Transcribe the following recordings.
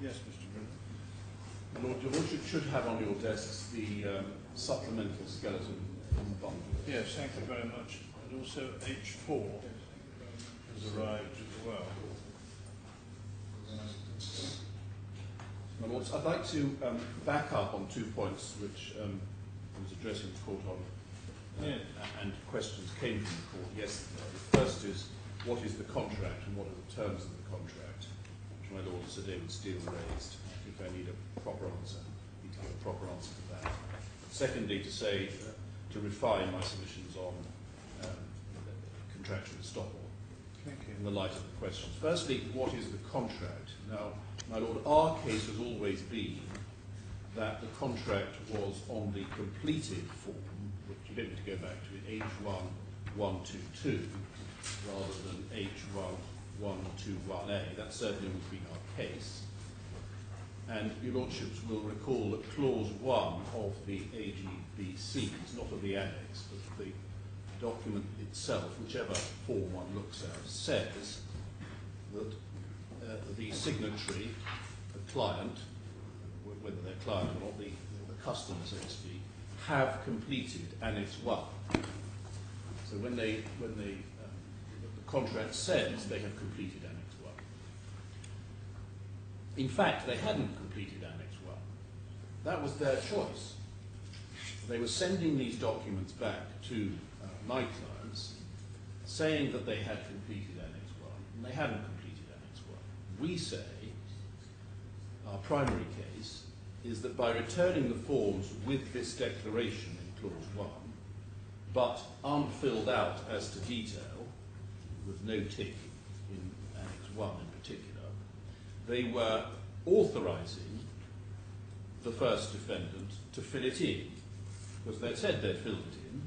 Yes, Mr. President. Lord, your Lordship should have on your desks the supplemental skeleton bundle. Yes, thank you very much. And also H4 has arrived as well. My Lords, I'd like to back up on 2 points which I was addressing the Court on, and questions came from the Court yesterday. The first is, what is the contract and what are the terms of the contract, which my Lord Sir David Steele raised. I think I need a proper answer. I need to give a proper answer to that. Secondly, to say, to refine my submissions on contractual estoppel in the light of the questions. Firstly, what is the contract? Now, my Lord, our case has always been that the contract was on the completed form, which you don't need to go back to it, H1122, rather than H1121A. That certainly would be our case. And your Lordships will recall that Clause 1 of the AGBC, not of the annex, but the document itself, whichever form one looks at, says that the signatory, the client, whether they're client or not, the customer, so to speak, have completed Annex 1. So when the contract says they have completed Annex 1. In fact, they hadn't completed Annex 1. That was their choice. They were sending these documents back to my clients, saying that they had completed Annex 1, and they hadn't completed Annex 1. We say, our primary case, is that by returning the forms with this declaration in Clause 1, but unfilled out as to detail, with no tick in Annex 1 in particular, they were authorising the first defendant to fill it in, because they'd said they'd filled it in,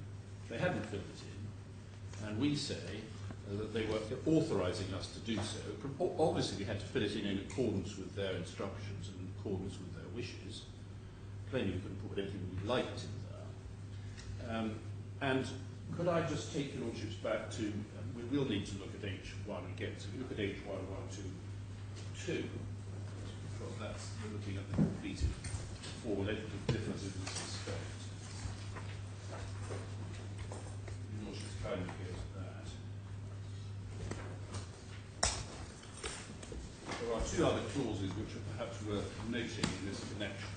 they hadn't filled it in, and we say that they were authorising us to do so. Obviously we had to fill it in accordance with their instructions and in accordance with their wishes. Plainly we couldn't put anything we liked in there. And could I just take your Lordships back to, we will need to look at H1 again, so we look at H1122, because that's, we're looking at the completed four legislative differences in this respect. Your Lordships kindly go to that. There are two other clauses which are perhaps worth noting in this connection.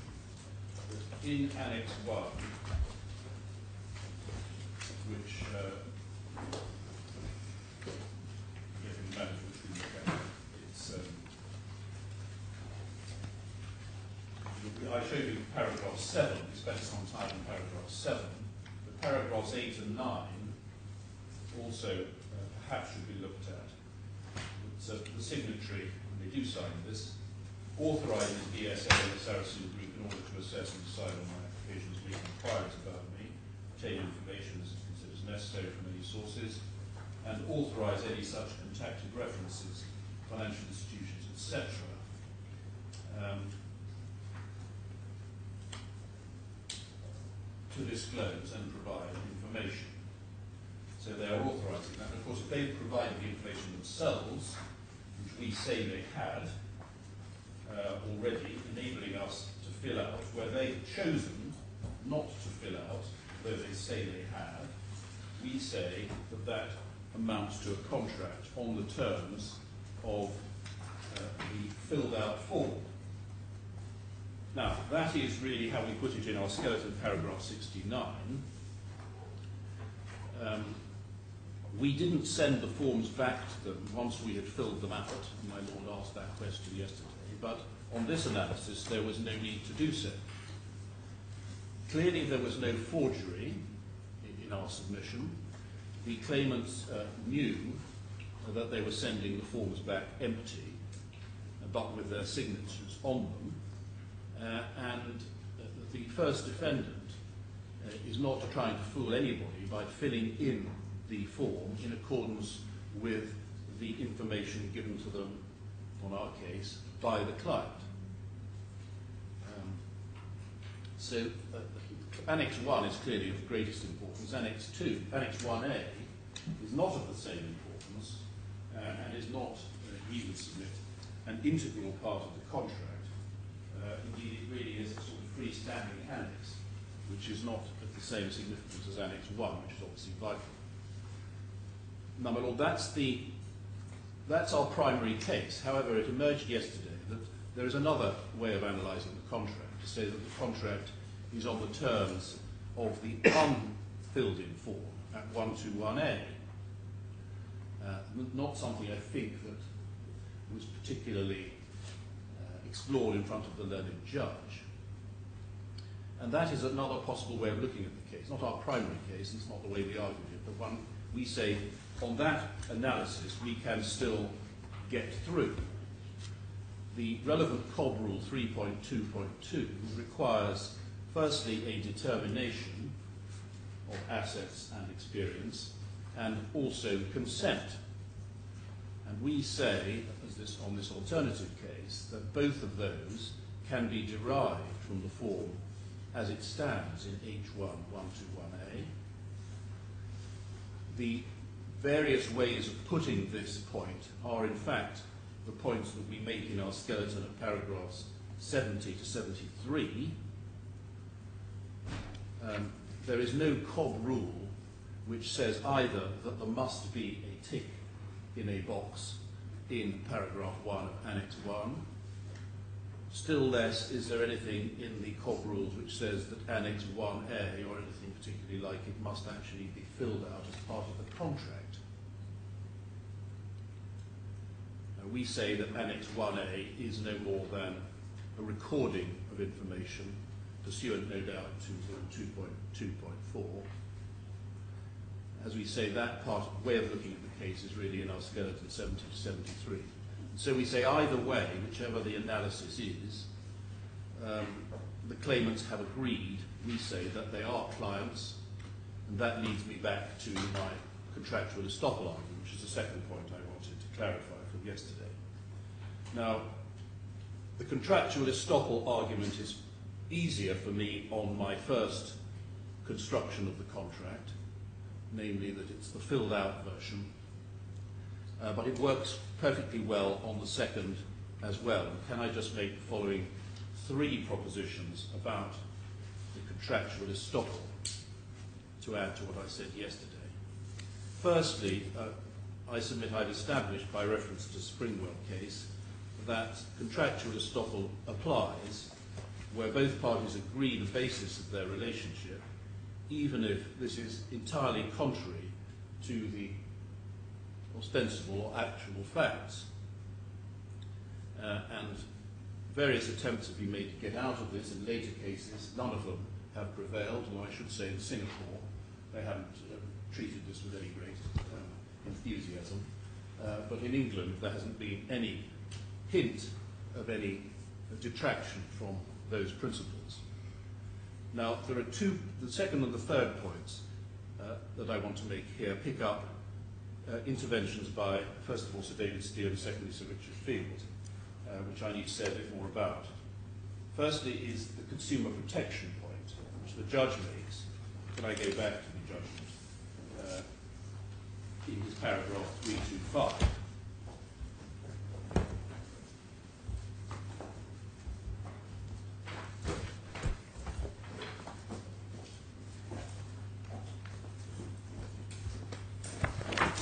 In Annex 1, which I showed you paragraph 7, we spent some time in paragraph 7, but paragraphs 8 and 9 also perhaps should be looked at. So the signatory, when they do sign this, authorises ESA and the Sarasin Group in order to assess and decide on my applications making inquiries about me, obtain information as it considers necessary from any sources, and authorise any such contacted references, financial institutions, etc. To disclose and provide information. So they are authorising that. And of course, if they've provided the information themselves, which we say they had already, enabling us to fill out, where they've chosen not to fill out, though they say they have, we say that that amounts to a contract on the terms of the filled out form. Now, that is really how we put it in our skeleton paragraph 69. We didn't send the forms back to them once we had filled them out. My Lord asked that question yesterday, but on this analysis there was no need to do so. Clearly there was no forgery in our submission. The claimants knew that they were sending the forms back empty, but with their signatures on them. And the first defendant is not trying to fool anybody by filling in the form in accordance with the information given to them, on our case, by the client. So Annex 1 is clearly of greatest importance. Annex 2, Annex 1A, is not of the same importance and is not, we would submit, an integral part of the contract. Indeed, it really is a sort of freestanding annex, which is not of the same significance as Annex 1, which is obviously vital. Now, my Lord, that's our primary case. However, it emerged yesterday that there is another way of analysing the contract, to say that the contract is on the terms of the unfilled-in form at 121A. Not something I think that was particularly explored in front of the learned judge. And that is another possible way of looking at the case. Not our primary case, and it's not the way we argued it, but one we say on that analysis we can still get through. The relevant COB rule 3.2.2 requires firstly a determination of assets and experience, and also consent. And we say, on this alternative case, that both of those can be derived from the form as it stands in H1 121A. The various ways of putting this point are in fact the points that we make in our skeleton of paragraphs 70 to 73. There is no COB rule which says either that there must be a tick in a box in paragraph 1 of Annex 1. Still less is there anything in the COB rules which says that Annex 1A or anything particularly like it must actually be filled out as part of the contract. We say that Annex 1A is no more than a recording of information, pursuant no doubt to 2.2.4. As we say, that way of looking at the case is really in our skeleton 70 to 73. And so we say either way, whichever the analysis is, the claimants have agreed, we say, that they are clients, and that leads me back to my contractual estoppel argument, which is the second point I wanted to clarify from yesterday. Now, the contractual estoppel argument is easier for me on my first construction of the contract, namely that it's the filled out version, but it works perfectly well on the second as well. And can I just make the following three propositions about the contractual estoppel to add to what I said yesterday. Firstly, I submit I've established by reference to Springwell case that contractual estoppel applies where both parties agree the basis of their relationship, even if this is entirely contrary to the ostensible or actual facts. And various attempts have been made to get out of this in later cases. None of them have prevailed, or I should say in Singapore they haven't treated this with any great enthusiasm. But in England there hasn't been any hint of any detraction from those principles. Now, there are two, the second and the third points that I want to make here pick up interventions by, first of all, Sir David Steele and secondly, Sir Richard Field, which I need to say a bit more about. Firstly is the consumer protection point, which the judge makes. Can I go back to the judgment in his paragraph 325?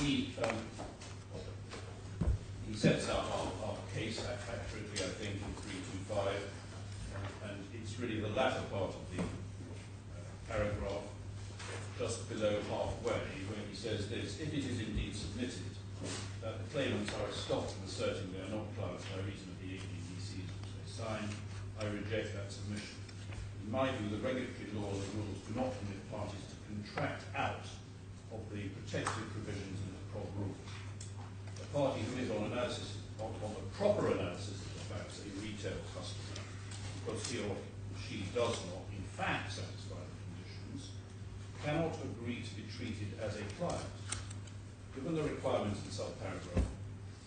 He sets out our case accurately, I think, in 325, and it's really the latter part of the paragraph, just below halfway, where he says this: if it is indeed submitted that the claimants are stopped from asserting they are not clients by reason of the AGDCs which they signed, I reject that submission. In my view, the regulatory law and the rules do not permit parties to contract out of the protective provisions in the COB rules. A party who is on analysis, on the proper analysis of the facts, a retail customer, because he or she does not in fact satisfy the conditions, cannot agree to be treated as a client. Given the requirements in subparagraph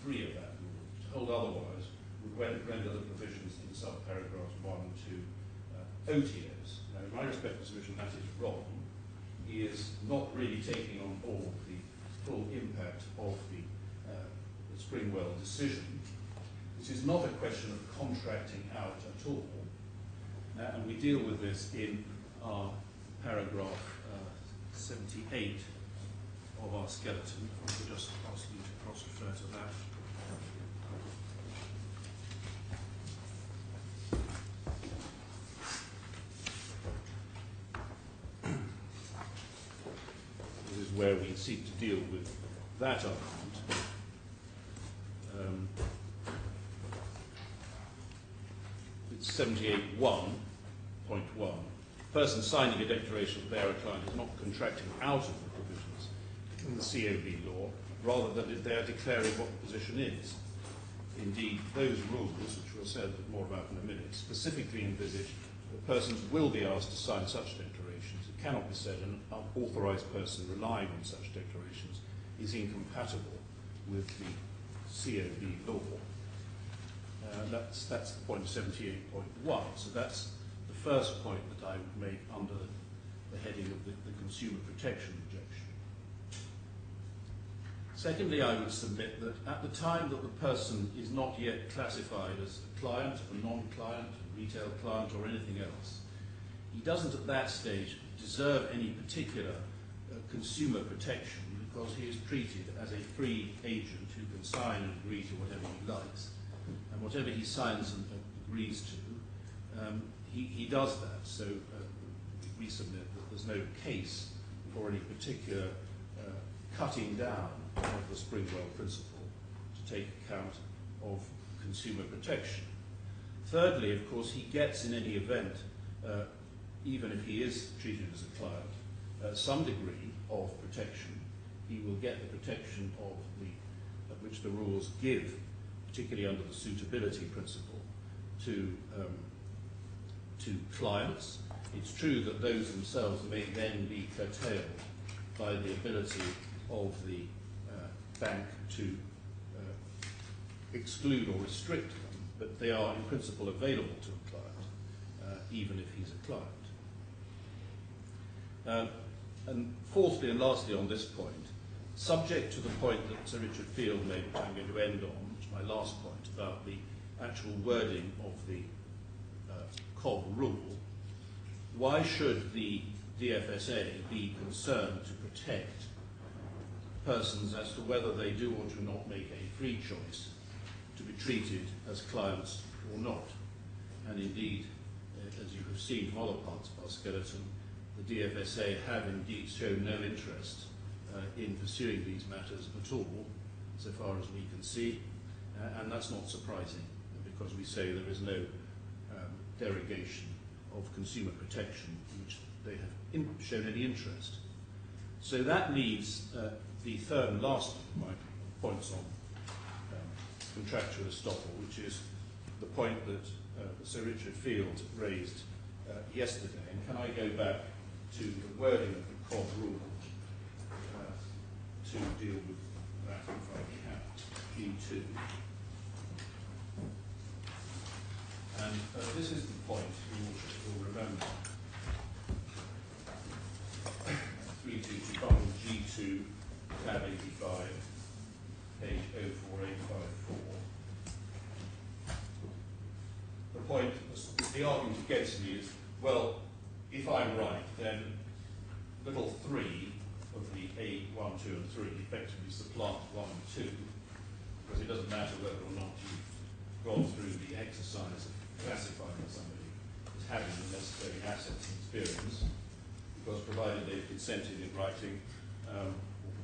3 of that rule, to hold otherwise would render the provisions in subparagraphs 1 and 2 OTOs. Now, in my respect to submission, that is wrong. He is not really taking on board the full impact of the Springwell decision. The It is not a question of contracting out at all, and we deal with this in our paragraph 78 of our skeleton. I could just ask you to cross-refer to that. This is where we seek to deal with that argument. It's 78.1.1. Person signing a declaration that they are a client is not contracting out of the provisions in the COB law, rather than they are declaring what the position is. Indeed, those rules, which we'll say a bit more about in a minute, specifically envisage that persons will be asked to sign such declarations. It cannot be said an unauthorised person relying on such declarations is incompatible with the COB law. That's the point of 78.1. So that's the first point that I would make under the heading of the consumer protection objection. Secondly, I would submit that at the time that the person is not yet classified as a client, a non-client, a retail client, or anything else, he doesn't at that stage deserve any particular consumer protection, because he is treated as a free agent who can sign and agree to whatever he likes. And whatever he signs and agrees to, he does that. So we submit that there's no case for any particular cutting down of the Springwell principle to take account of consumer protection. Thirdly, of course, he gets in any event, even if he is treated as a client, some degree of protection. He will get the protection of which the rules give, particularly under the suitability principle, to clients. It's true that those themselves may then be curtailed by the ability of the bank to exclude or restrict them, but they are in principle available to a client, even if he's a client. And fourthly and lastly on this point, subject to the point that Sir Richard Field made, which I'm going to end on, which is my last point, about the actual wording of the COB rule, why should the DFSA be concerned to protect persons as to whether they do or do not make a free choice to be treated as clients or not? And indeed, as you have seen from other parts of our skeleton, the DFSA have indeed shown no interest in pursuing these matters at all, so far as we can see, and that's not surprising, because we say there is no derogation of consumer protection in which they have shown any interest. So that leaves the third and last of my points on contractual estoppel, which is the point that Sir Richard Field raised yesterday. And can I go back to the wording of the COB rule to deal with that, if I can, G2. And this is the point you will remember. 322 bundle G2, tab 85, page 04854. The point, the argument against me is, well, if I'm right, then little 3 of the A1, 2 and 3 effectively supplant 1 and 2, because it doesn't matter whether or not you've gone through the exercise of classifying somebody as having the necessary assets and experience, because provided they've consented in writing, or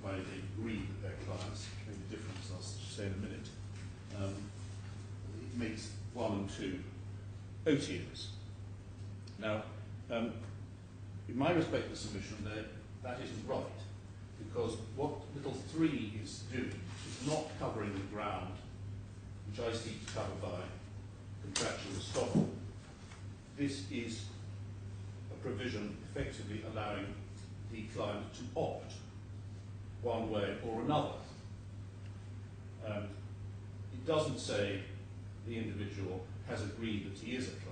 provided they agree with their clients, maybe the difference I'll say in a minute, it makes 1 and 2 OTMs. Now, in my respect to submission, that isn't right, because what little 3 is doing is not covering the ground which I seek to cover by contractual estoppel. This is a provision effectively allowing the client to opt one way or another. It doesn't say the individual has agreed that he is a client.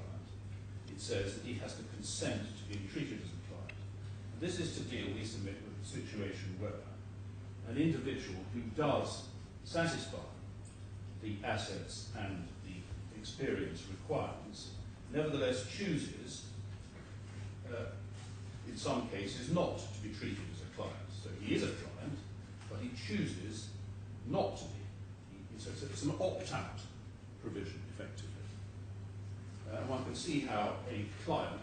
It says that he has to consent to being treated as a client. And this is to deal, we submit, with a situation where an individual who does satisfy the assets and the experience requirements, nevertheless chooses, in some cases, not to be treated as a client. So he is a client, but he chooses not to be. It's an opt-out provision, effectively. One can see how a client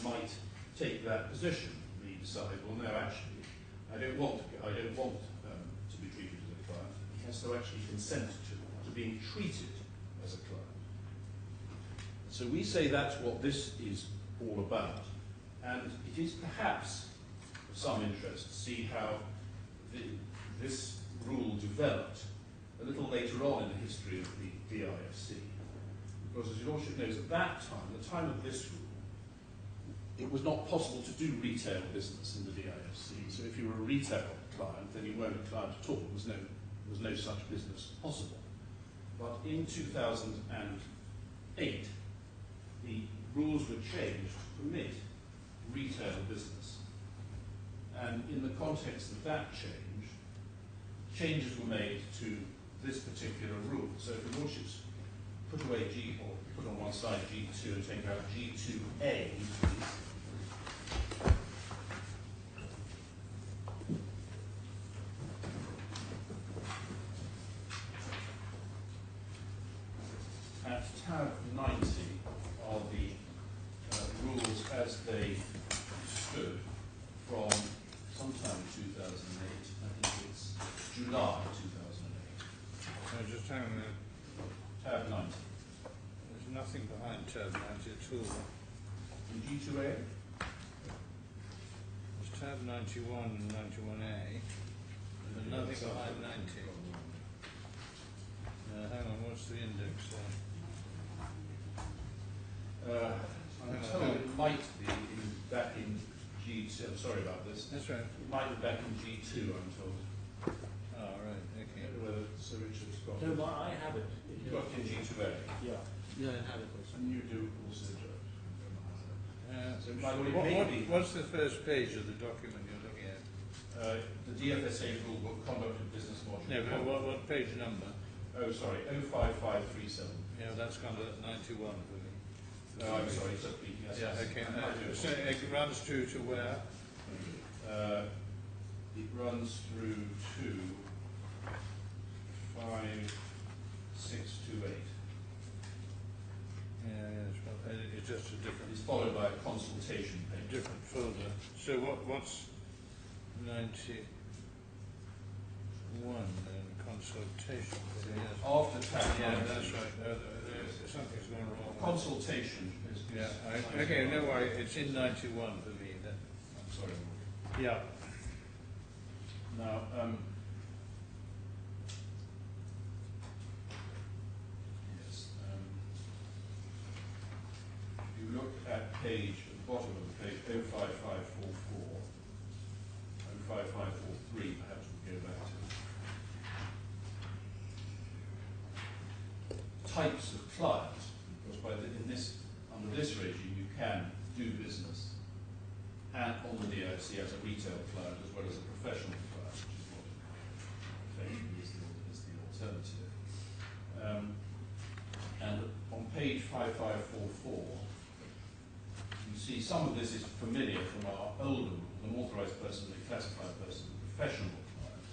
might take that position. He decide, well, no, actually, I don't want to be treated as a client. He has to actually consent to being treated as a client. So we say that's what this is all about. And it is perhaps of some interest to see how this rule developed a little later on in the history of the DIFC. Because as your Lordship knows, at that time, the time of this rule, it was not possible to do retail business in the DIFC. So if you were a retail client, then you weren't a client at all. There was no such business possible. But in 2008, the rules were changed to permit retail business. And in the context of that change, changes were made to this particular rule. So if your Lordships put away G, or put on one side G2 and take out G2A, at tab 90 are the rules as they stood from sometime 2008. I think it's July 2008. So just hang on a minute. Tab 90. There's nothing behind tab 90 at all. In G2A? There's tab 91 and 91A. There's nothing behind 90. Hang on, what's the index there? I'm told it might be back in G2. I'm sorry about this. That's right. It might be back in G2, I'm told. Oh, right, I okay. don't know whether Sir Richard's got No, it. but I have it. You've got it in G2A. Yeah. Yeah, I have it also. And you do also, Judge. So it might What's the first page of the document you're looking at? the DFSA rule book, conduct of business module. No, but what page number? Oh, sorry, 05537. Yeah, that's gone to 91 for me. No, I'm sorry, it's up the Yeah, okay. So it runs to where? It runs through to 5628. It's just a different. It's followed by a consultation page. Different folder. So what's 91 then? Consultation. Yes. After tab. Yeah, that's right. Something's gone wrong. Consultation is. Yeah. Okay. No worry. It's in 91 for me. Then. I'm sorry. Yeah. Now, yes. If you look at page, at the bottom of the page, 05544, 05543, perhaps we'll go back to. Types of clients, because under this regime you can do business and on the DIFC as a retail client as well as a professional client, which is what effectively is the alternative. And on page 5544, you see some of this is familiar from our older rule, an authorised person, a classified person, a professional client,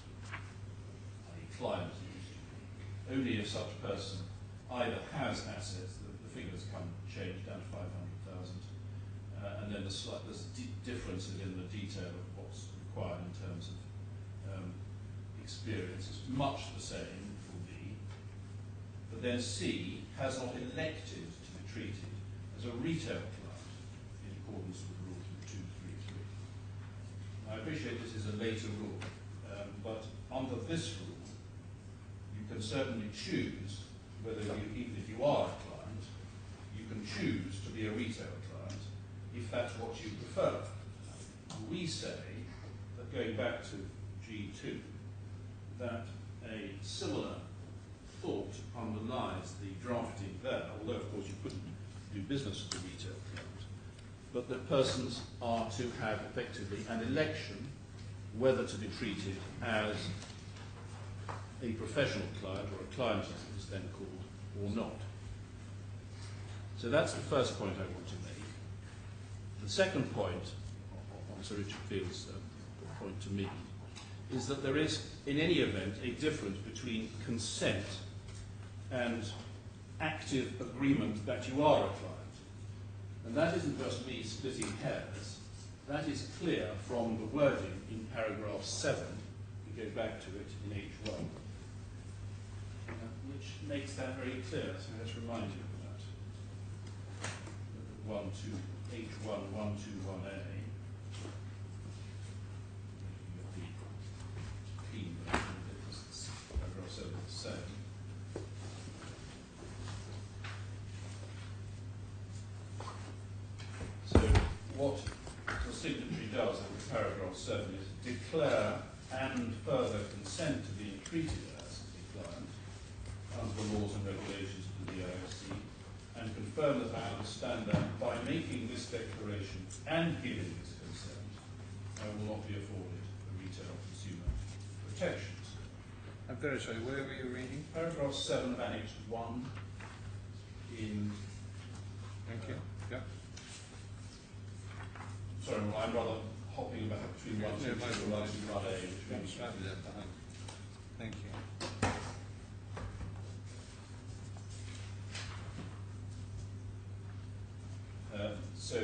i.e. client usually, only if such person either has assets, the figures change down to 500,000, and then there's differences in the detail of what's required in terms of experience. It's much the same for B, but then C has not elected to be treated as a retail client in accordance with Rule 233. Now, I appreciate this is a later rule, but under this rule, you can certainly choose whether even if you are a client, you can choose to be a retail client if that's what you prefer. We say that going back to G2, that a similar thought underlies the drafting there, although of course you couldn't do business as a retail client, but that persons are to have effectively an election whether to be treated as a professional client, or a client as it was then called, or not. So that's the first point I want to make. The second point, on Sir Richard Field's point to me, is that there is, in any event, a difference between consent and active agreement that you are a client. And that isn't just me splitting hairs. That is clear from the wording in paragraph 7. We go back to it in H1, which makes that very clear. So let's remind you of that. H1, 121A. Paragraph 7 is the same. So what the signatory does in paragraph 7 is declare and further consent to being treated as a client under the laws and regulations of the DISC, and confirm that I understand that by making this declaration and giving this consent, I will not be afforded the retail consumer protections. I'm very sorry, where were you reading? Paragraph 7 of Annex 1 in... Thank you. Yeah. Sorry, well, I'm rather hopping about between 1, 2, 3, 1, 2, 1, A, which That's means... right there behind. Thank you. So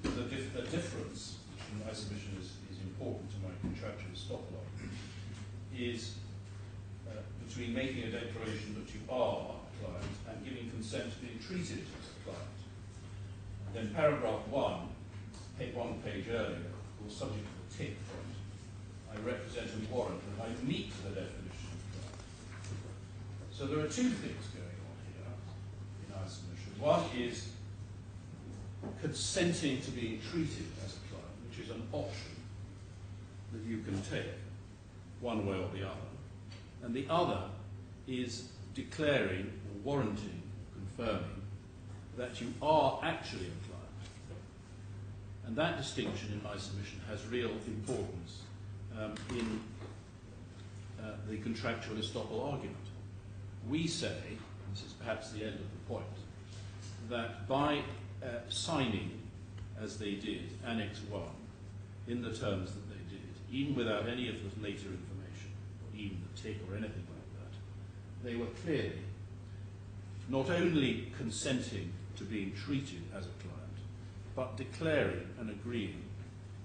the difference, which in my submission is important to my contractual estoppel argument, is between making a declaration that you are a client and giving consent to being treated as a client. And then paragraph 1, one page earlier, was subject to the tick point. I represent a warrant and I meet the definition of client. So there are two things going on here in our submission. One is consenting to being treated as a client, which is an option that you can take one way or the other. And the other is declaring or warranting, confirming that you are actually a client. And that distinction in my submission has real importance in the contractual estoppel argument. We say, and this is perhaps the end of the point, that by signing, as they did, Annex 1, in the terms that they did, even without any of the later information, or even the tick or anything like that, they were clearly not only consenting to being treated as a client, but declaring and agreeing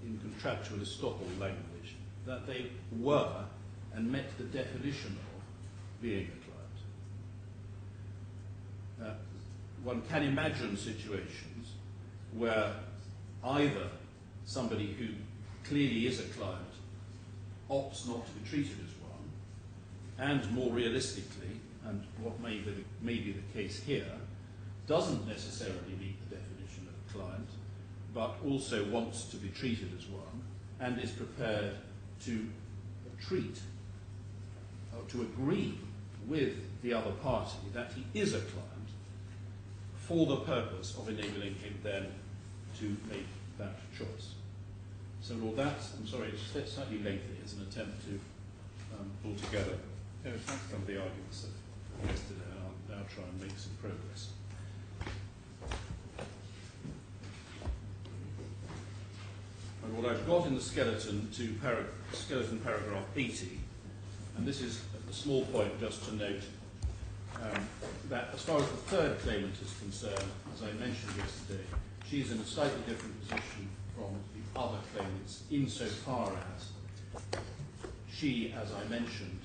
in contractual estoppel language that they were and met the definition of being a client. One can imagine situations where either somebody who clearly is a client opts not to be treated as one, and more realistically, and what may be the case here, doesn't necessarily meet the definition of a client, but also wants to be treated as one, and is prepared to treat, or to agree with the other party that he is a client, for the purpose of enabling him then to make that choice. So all that, I'm sorry, it's slightly lengthy as an attempt to pull together some of the arguments of yesterday, and I'll now try and make some progress. And what I've got in the skeleton skeleton paragraph 80, and this is a small point just to note, that as far as the third claimant is concerned, as I mentioned yesterday, she's in a slightly different position from the other claimants insofar as she, as I mentioned,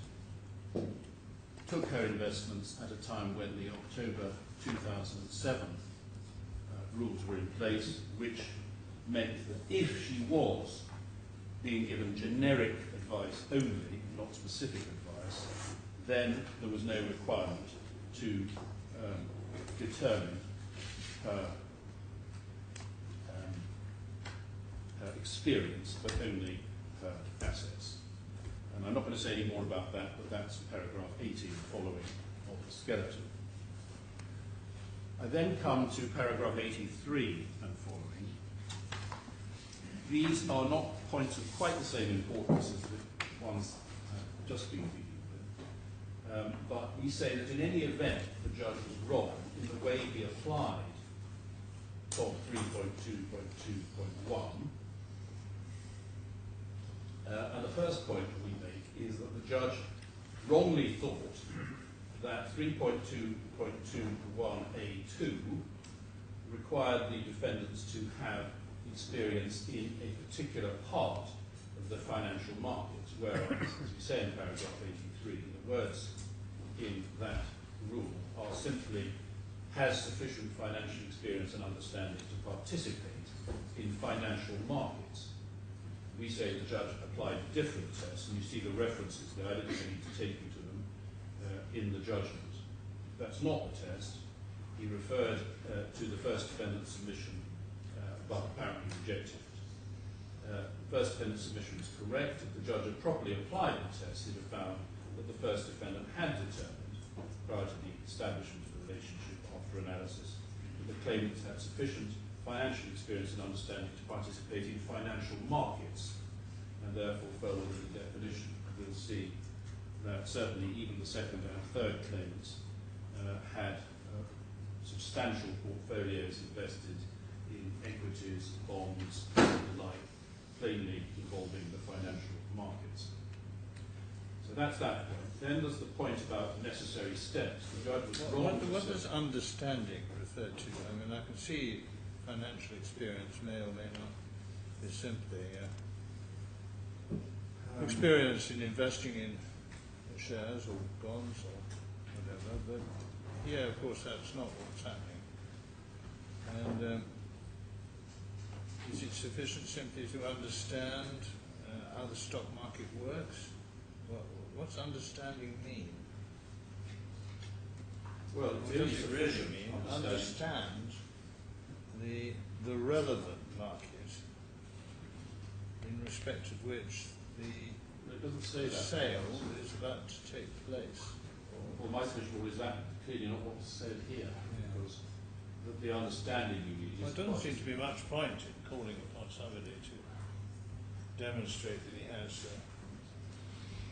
took her investments at a time when the October 2007 rules were in place, which meant that if she was being given generic advice only, not specific advice, then there was no requirement to determine her experience, but only her assets. And I'm not going to say any more about that, but that's paragraph 80 following of the skeleton. I then come to paragraph 83 and following. These are not points of quite the same importance as the ones I've just been dealing with. But we say that in any event, the judge was wrong in the way he applied Top 3.2.2.1. And the first point we make is that the judge wrongly thought that 3.2.2.1a2 required the defendants to have experience in a particular part of the financial markets, whereas, as we say in paragraph 83, the words in that rule are simply has sufficient financial experience and understanding to participate in financial markets. We say the judge applied a different test, and you see the references there. I didn't need to take you to them in the judgment. That's not the test. He referred to the first defendant's submission, but apparently rejected it. The first defendant's submission is correct. If the judge had properly applied the test, he'd have found that the first defendant had determined, prior to the establishment of the relationship after analysis, that the claimants had sufficient financial experience and understanding to participate in financial markets, and therefore fell within the definition. We'll see that certainly even the second and third claimants had substantial portfolios invested in equities, bonds, and the like, plainly involving the financial markets. So that's that point. Then there's the point about necessary steps. The judge was wrong. What does understanding refer to? I mean, I can see financial experience may or may not be simply experience in investing in shares or bonds or whatever, but here, of course, that's not what's happening. And is it sufficient simply to understand how the stock market works? What's understanding mean? Well, What does it really mean? Understand the relevant market in respect of which the sale is about to take place. Well, my submission is that clearly not what's said here, because the understanding you need is... Well, it doesn't seem to be much point in calling upon somebody to demonstrate that he has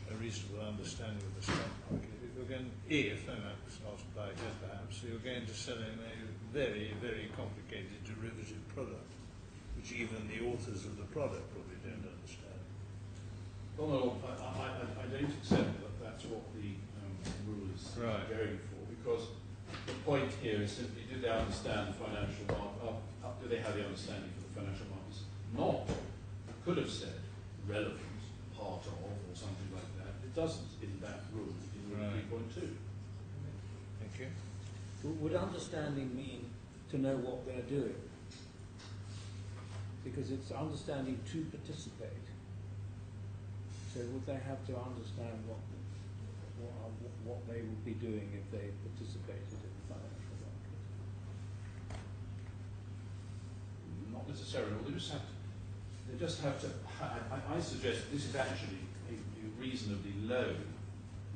a reasonable understanding of the stock market. If you're going, and that's not applied yet perhaps, you're going to sell him a very, very complicated derivative product, which even the authors of the product probably don't understand. Well, no, I don't accept that that's what the rule is going for, because the point here is simply, did they understand the financial market? Do they have the understanding for the financial markets? Not. It could have said relevant, part of, or something like that. It doesn't in that rule, in Rule 3.2. Thank you. Would understanding mean to know what they're doing? Because it's understanding to participate. So would they have to understand what they would be doing if they participated in the financial market? Not necessarily. They just have to. I suggest this is actually a reasonably low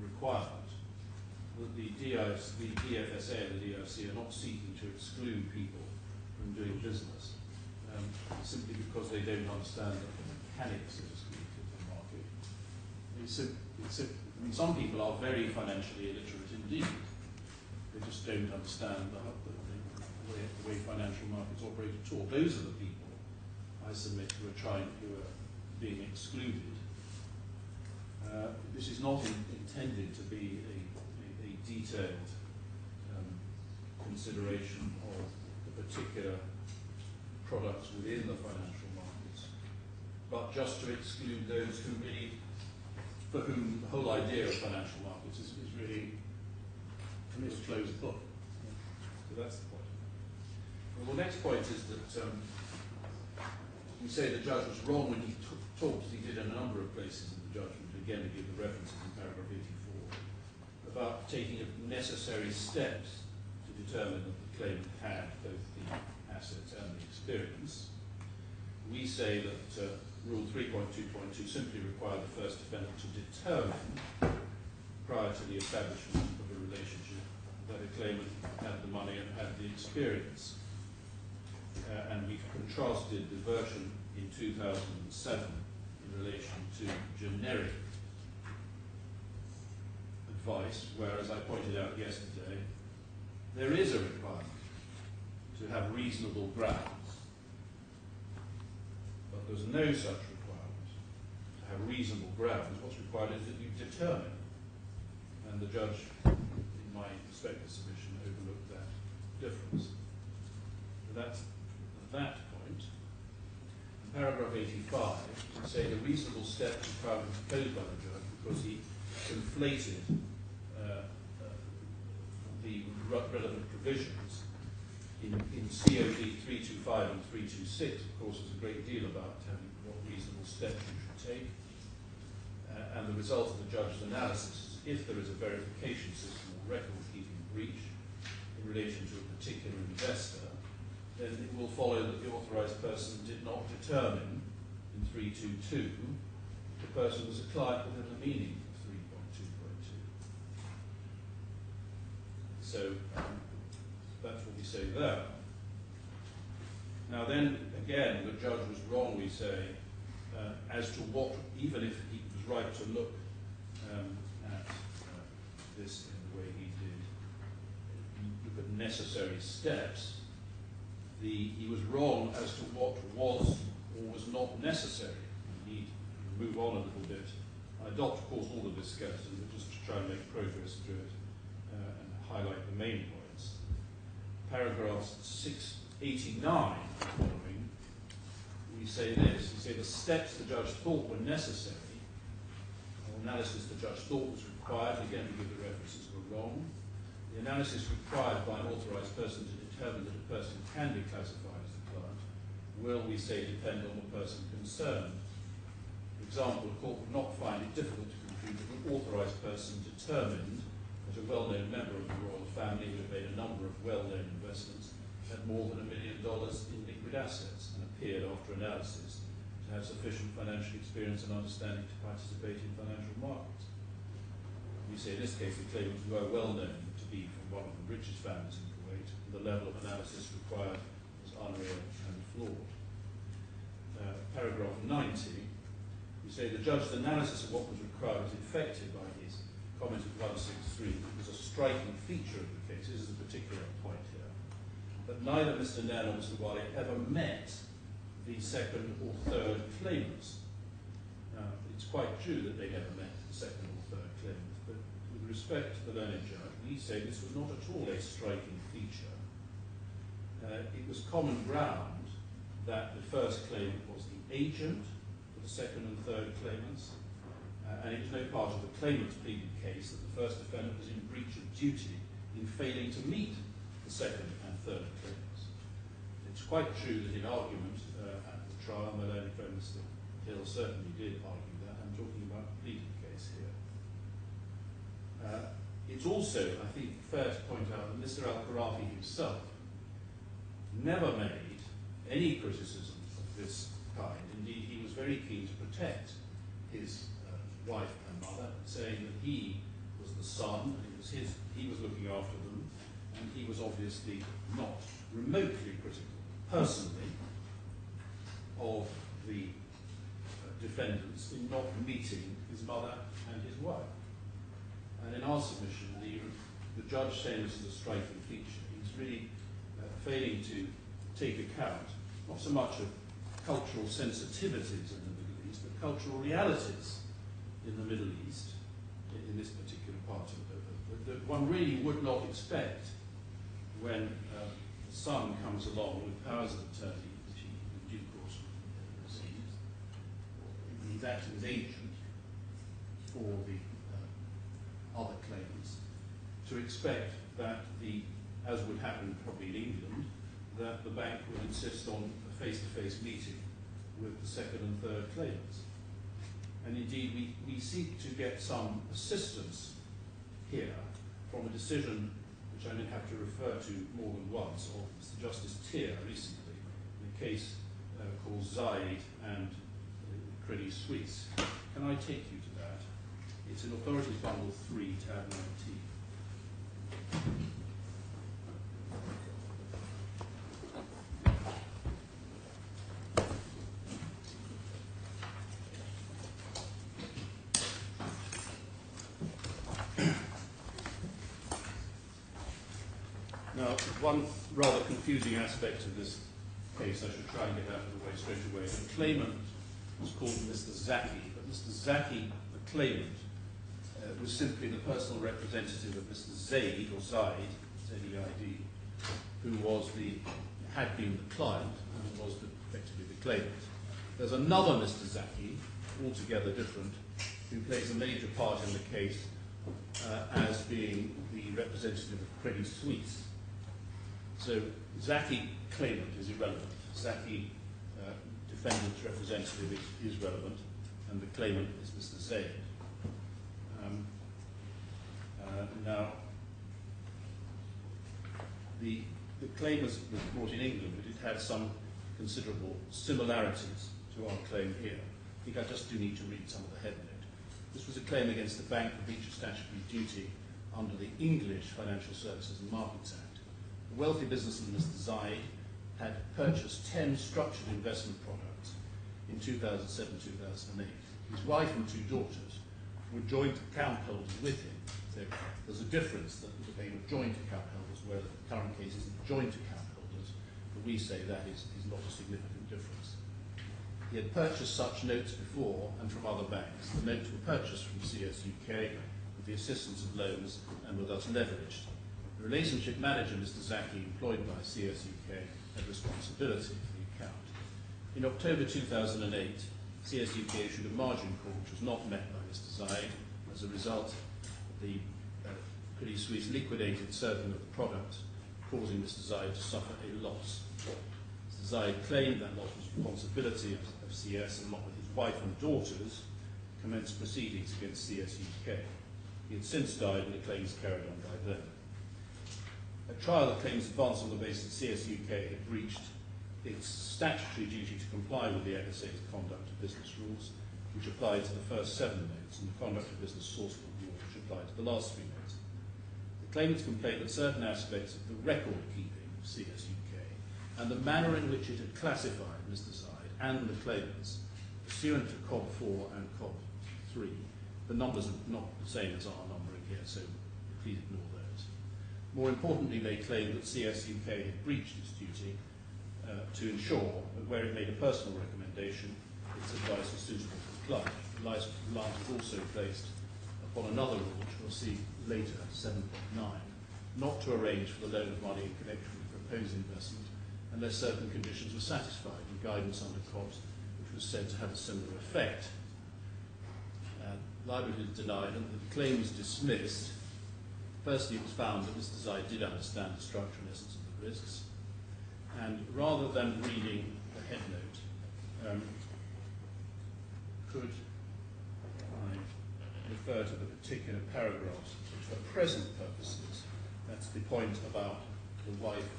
requirement. That the DFSA and the DRC are not seeking to exclude people from doing business simply because they don't understand the mechanics, so to speak, of the market. I mean, some people are very financially illiterate indeed. They just don't understand the way financial markets operate at all. Those are the people, I submit, who are being excluded. This is not intended to be a detailed consideration of the particular products within the financial markets, but just to exclude those for whom the whole idea of financial markets is really a closed book. So that's the point. Well, the next point is that we say the judge was wrong when he talked, as he did in a number of places in the judgment, again to give the references in paragraph 84, about taking necessary steps to determine that the claimant had both the assets and the experience. We say that Rule 3.2.2 simply required the first defendant to determine, prior to the establishment of a relationship, that a claimant had the money and had the experience. And we've contrasted the version in 2007 in relation to generic advice, where, as I pointed out yesterday, there is a requirement to have reasonable grounds, but there's no such requirement to have reasonable grounds. What's required is that you determine, and the judge, in my respective submission, overlooked that difference. That's that point. In paragraph 85, you say the reasonable step required was proposed by the judge because he conflated the relevant provisions in COD 325 and 326. Of course, there's a great deal about what reasonable steps you should take. And the result of the judge's analysis is if there is a verification system or record-keeping breach in relation to a particular investor, then it will follow that the authorised person did not determine in 322 the person was a client within the meaning of 3.2.2. So that's what we say there. Now then, again, the judge was wrong, we say, as to what, even if he was right to look at this in the way he did, look at necessary steps, he was wrong as to what was or was not necessary. We need to move on a little bit. I adopt, of course, all of this skeleton, but just to try and make progress through it and highlight the main points. Paragraphs 689 following, we say this. We say the steps the judge thought were necessary, or analysis the judge thought was required, again we give the references were wrong. The analysis required by an authorised person to determine that a person can be classified as a client will, we say, depend on the person concerned. For example, the court would not find it difficult to conclude that an authorised person determined that a well-known member of the royal family who had made a number of well-known investments had more than $1 million in liquid assets and appeared after analysis to have sufficient financial experience and understanding to participate in financial markets. We say in this case the claimants were well known to be from one of the richest families in Kuwait, and the level of analysis required was unreal and flawed. Paragraph 90, we say the judge's analysis of what was required was infected by his comment at 163. It was a striking feature of the case. This is a particular point here. That neither Mr. Nair nor Mr. Wali ever met the second or third claimants. Now, it's quite true that they never met the second or third claimants, but with respect to the learned judge, we say this was not at all a striking feature. It was common ground that the first claimant was the agent for the second and third claimants, and it was no part of the claimant's pleaded case that the first defendant was in breach of duty in failing to meet the second and third claimants. It's quite true that in argument at the trial, my learned friend Mr. Hill certainly did argue that. I'm talking about the pleaded case here. It's also, I think, fair to point out that Mr. Khorafi himself never made any criticism of this kind. Indeed, he was very keen to protect his wife and mother, saying that he was the son, and he was looking after them, and he was obviously not remotely critical, personally, of the defendants in not meeting his mother and his wife. And in our submission, the judge saying this is a striking feature, he's really failing to take account not so much of cultural sensitivities in the Middle East, but cultural realities in the Middle East, in this particular part of that one really would not expect when the son comes along with powers of attorney, which he in due course receives. He's acting as agent for the other claimants, to expect that as would happen probably in England, that the bank would insist on a face-to-face meeting with the second and third claimants. And indeed, we seek to get some assistance here from a decision which I may have to refer to more than once, of Mr. Justice Tier recently, in a case called Zaid and Credit Suisse. Can I take you to that? It's in Authorities Bundle 3, tab 19. Now, one rather confusing aspect of this case I should try and get out of the way straight away. The claimant was called Mr. Zaki, but Mr. Zaki, the claimant, was simply the personal representative of Mr. Zaid, or Zaid, Z-E-I-D, who had been the client and was effectively the claimant. There's another Mr. Zaki, altogether different, who plays a major part in the case as being the representative of Credit Suisse. So Zaki claimant is irrelevant. Zaki defendant's representative is relevant, and the claimant is Mr. Zaid. Now, the claim was brought in England, but it had some considerable similarities to our claim here. I think I just do need to read some of the head note. This was a claim against the bank for breach of statutory duty under the English Financial Services and Markets Act. The wealthy businessman Mr. Zaid had purchased 10 structured investment products in 2007-2008. His wife and 2 daughters were joint account holders with him. So there's a difference that they were joint account holders, where the current case isn't joint account holders, but we say that is not a significant difference. He had purchased such notes before and from other banks. The notes were purchased from CS UK with the assistance of loans and were thus leveraged. The relationship manager, Mr. Zaki, employed by CS UK, had responsibility for the account. In October 2008, CS UK issued a margin call which was not met by Mr. Zaid. As a result, the Credit Suisse liquidated certain of the products, causing Mr. Zaid to suffer a loss. Mr. Zaid claimed that loss was responsibility of CS, and not with his wife and daughters, commenced proceedings against CS UK. He had since died, and the claims carried on by them. At trial, the claims advanced on the basis that CS UK had breached its statutory duty to comply with the FSA's conduct of business rules, which applied to the first 7 notes, and the conduct of business source rule, which applied to the last 3 notes. The claimants complained that certain aspects of the record keeping of CS UK and the manner in which it had classified Mr. Zaid and the claimants, pursuant to COB 4 and COB 3, the numbers are not the same as our numbering here, so please ignore those. More importantly, they claimed that CS UK had breached its duty to ensure that where it made a personal recommendation, its advice was suitable for the client. The reliance was also placed upon another rule, which we'll see later, 7.9, not to arrange for the loan of money in connection with the proposed investment unless certain conditions were satisfied, and guidance under COBS, which was said to have a similar effect. Liability was denied and the claim was dismissed. Firstly, it was found that Mr. Zaid did understand the structure and essence of the risks, and rather than reading the head note, could I refer to the particular paragraphs which, for present purposes, that's the point about the wife,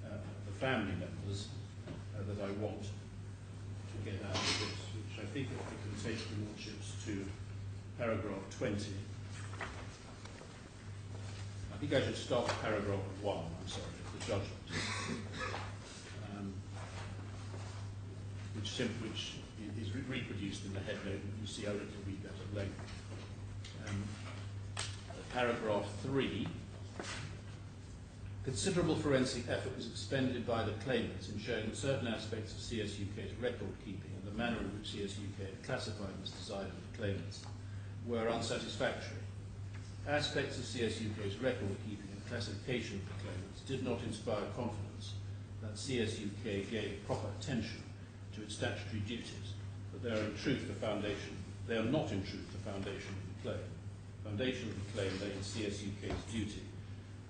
the family members that I want to get out of this, which I think I can take the Lordships to paragraph 20. I think I should start with paragraph 1, I'm sorry, the judgment, which is reproduced in the head note, and you see I will read that at length. Paragraph 3, considerable forensic effort was expended by the claimants in showing that certain aspects of CS UK's record keeping and the manner in which CS UK had classified Mr. Zaid and the claimants were unsatisfactory. Aspects of CS UK's record keeping and classification of the claimants did not inspire confidence that CS UK gave proper attention to its statutory duties, but they are not in truth the foundation of the claim. The foundation of the claim lay in CS UK's duty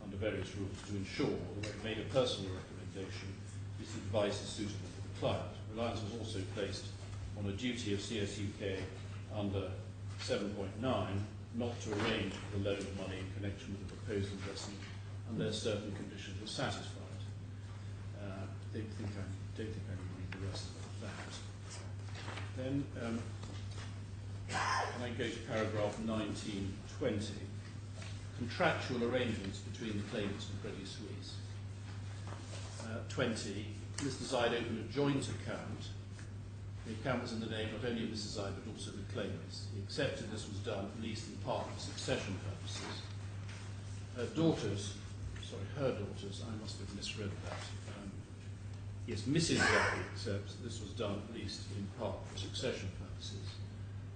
under various rules to ensure that when it made a personal recommendation, this advice is suitable for the client. Reliance was also placed on a duty of CS UK under 7.9 not to arrange for the loan of money in connection with the proposed investment unless certain conditions were satisfied. I don't think I need to read the rest of that. Then, when I go to paragraph 1920, contractual arrangements between the claimants and Credit Suisse. 20, Mr. Zaid opened a joint account. The account was in the name not only of Mr. Zaid but also the claimants. He accepted this was done, at least in part, for succession purposes. her daughters. I must have misread that. Yes, Mrs. Zaki accepts that this was done at least in part for succession purposes.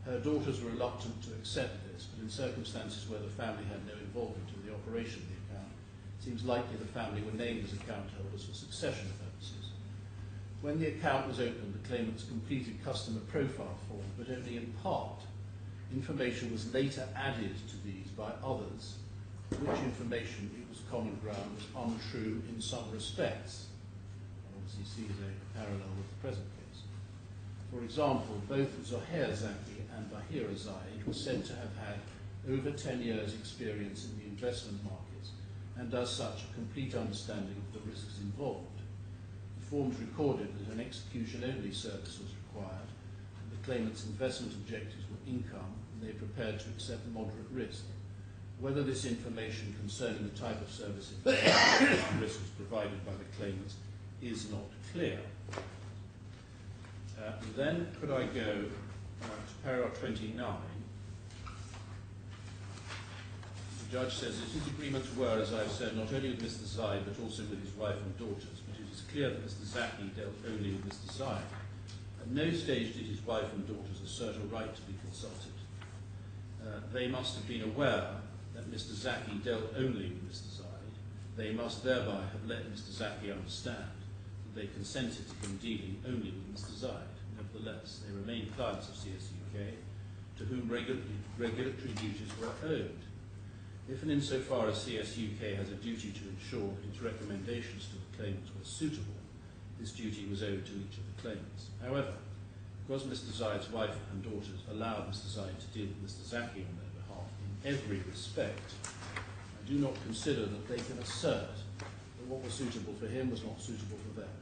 Her daughters were reluctant to accept this, but in circumstances where the family had no involvement in the operation of the account, it seems likely the family were named as account holders for succession purposes. When the account was opened, the claimants completed customer profile form, but only in part. Information was later added to these by others, which information, it was common ground, was untrue in some respects. Obviously sees a parallel with the present case. For example, both Zohair Zaki and Bahira Zaid were said to have had over 10 years' experience in the investment markets, and as such a complete understanding of the risks involved. The forms recorded that an execution-only service was required, and the claimant's investment objectives were income, and they prepared to accept moderate risk. Whether this information concerning the type of service and risk was provided by the claimants is not clear. Then could I go to paragraph 29? The judge says that his agreements were, as I've said, not only with Mr. Zaid but also with his wife and daughters, but it is clear that Mr. Zaki dealt only with Mr. Zaid. At no stage did his wife and daughters assert a right to be consulted. They must have been aware that Mr. Zaki dealt only with Mr. Zaid. They must thereby have let Mr. Zaki understand that they consented to him dealing only with Mr. Zaid. Nevertheless, they remain clients of CSUK, to whom regulatory duties were owed. If and insofar as CSUK has a duty to ensure that its recommendations to the claimants were suitable, this duty was owed to each of the claimants. However, because Mr. Zaid's wife and daughters allowed Mr. Zaid to deal with Mr. Zaki on their behalf in every respect, I do not consider that they can assert that what was suitable for him was not suitable for them.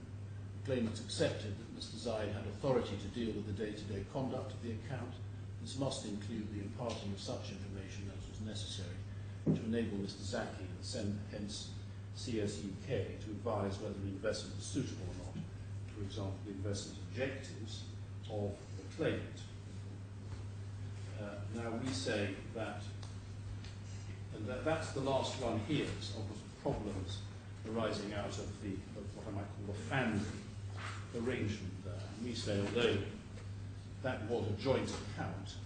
The claimants accepted that Mr. Zaid had authority to deal with the day-to-day conduct of the account. This must include the imparting of such information as was necessary to enable Mr. Zaki and hence CSUK to advise whether the investment was suitable or not. For example, the investment objectives of the claimant. Now we say that, and that's the last one here, of the problems arising out of what I might call the family arrangement there. And we say, although that was a joint account,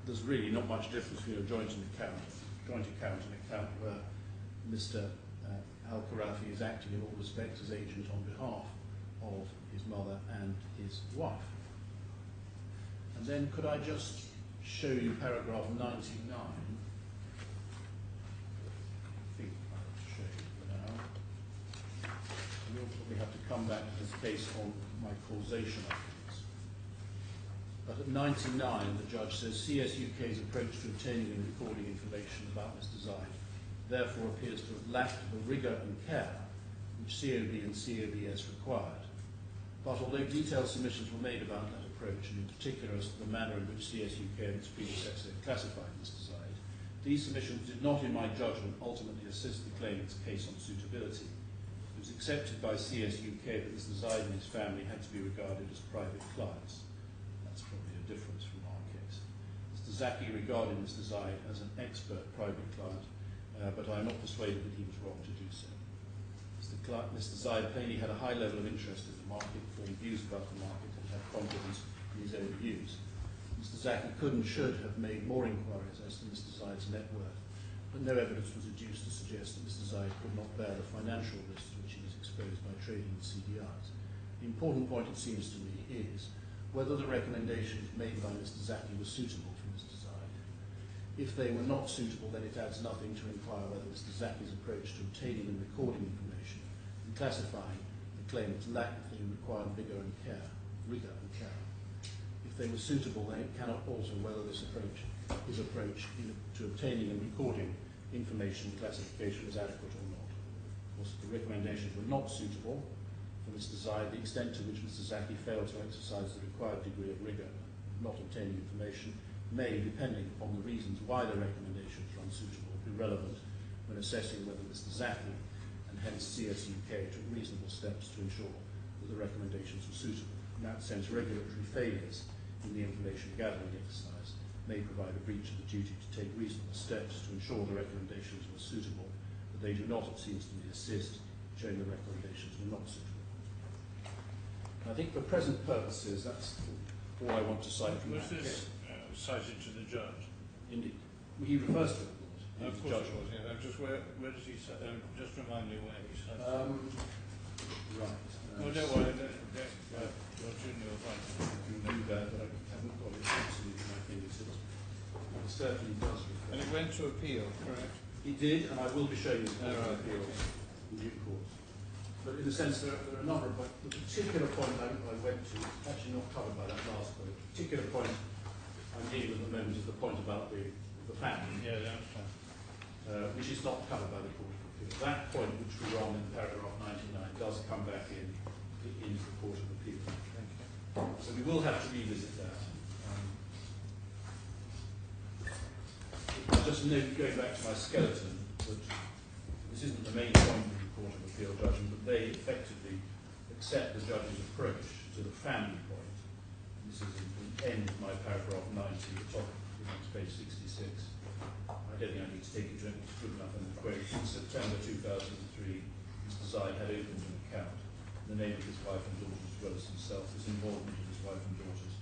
there's really not much difference between a joint account and an account where Mr. Khorafi is acting in all respects as agent on behalf of his mother and his wife. And then could I just show you paragraph 99? I think I'll show you now. We'll probably have to come back to this case on my causation arguments. But at 99, the judge says CSUK's approach to obtaining and recording information about Mr. Zaid therefore appears to have lacked the rigour and care which COB and COBS required. But although detailed submissions were made about that approach, and in particular as to the manner in which CSUK and its predecessor classified Mr. Zaid, these submissions did not, in my judgment, ultimately assist the claimant's case on suitability. It was accepted by CSUK that Mr. Zaid and his family had to be regarded as private clients. That's probably a difference from our case. Mr. Zaki regarded Mr. Zaid as an expert private client, but I am not persuaded that he was wrong to do so. Mr. Zaid plainly had a high level of interest in the market, formed views about the market, and had confidence in his own views. Mr. Zaki could and should have made more inquiries as to Mr. Zaid's net worth, but no evidence was adduced to suggest that Mr. Zaid could not bear the financial risks to which he was exposed by trading in CDIs. The important point, it seems to me, is whether the recommendations made by Mr. Zaki were suitable for Mr. Zaid. If they were not suitable, then it adds nothing to inquire whether Mr. Zaki's approach to obtaining and recording information and classifying the claimants lacked the required rigour and care. If they were suitable, then it cannot alter whether his approach to obtaining and recording information and classification was adequate or not. Of course, the recommendations were not suitable for Mr. Zaid. The extent to which Mr. Zaki failed to exercise the required degree of rigour, not obtaining information, may, depending upon the reasons why the recommendations were unsuitable, be relevant when assessing whether Mr. Zaki and hence CSUK took reasonable steps to ensure that the recommendations were suitable. In that sense, regulatory failures in the information gathering exercise may provide a breach of the duty to take reasonable steps to ensure the recommendations were suitable, but they do not, it seems to me, assist showing the recommendations were not suitable. I think for present purposes, that's all I want to cite from Was that this case. cited to the judge? Indeed. He refers to it. Of course it was, yeah. Just where does he say, just remind me where he cited Right. No, don't worry, your junior will find it. You do that, but I haven't got it absolutely at my fingertips. It certainly does refer. And it went to appeal, correct? He did, and I will be showing you the Right. appeal in due course. But in a sense, there are a number of points. The particular point I went to, actually not covered by that last point, the particular point I'm dealing with at the moment is the point about the family, Yeah, that's fine. which is not covered by the Court of Appeal. That point, which we were on in paragraph 99, does come back into the Court of Appeal. Thank you. So we will have to revisit that. Just note, going back to my skeleton, that this isn't the main point of the Court of Appeal judgment, but they effectively accept the judge's approach to the family point. This is the end of my paragraph 90, the top of page 66. I don't think I need to take it to any, it's good enough in the quote. In September 2003, Mr. Zaid had opened an account in the name of his wife and daughters as well as himself. His involvement with his wife and daughters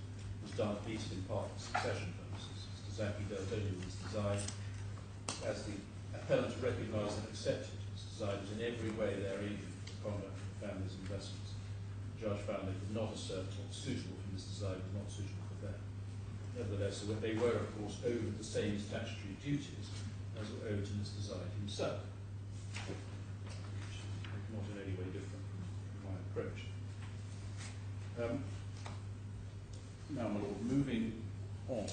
was done at least in part for succession purposes. Mr. Zaki dealt only with Mr. Zaid. As the appellant recognised and accepted, Mr. Zaid was in every way their agent for the conduct of the family's investments. The judge found they could not assert what was suitable for Mr. Zaid was not suitable for them. Nevertheless, they were, of course, owed the same statutory duties as were owed to Mr. Zaid himself, which is not in any way different from my approach. Now, my Lord, moving on.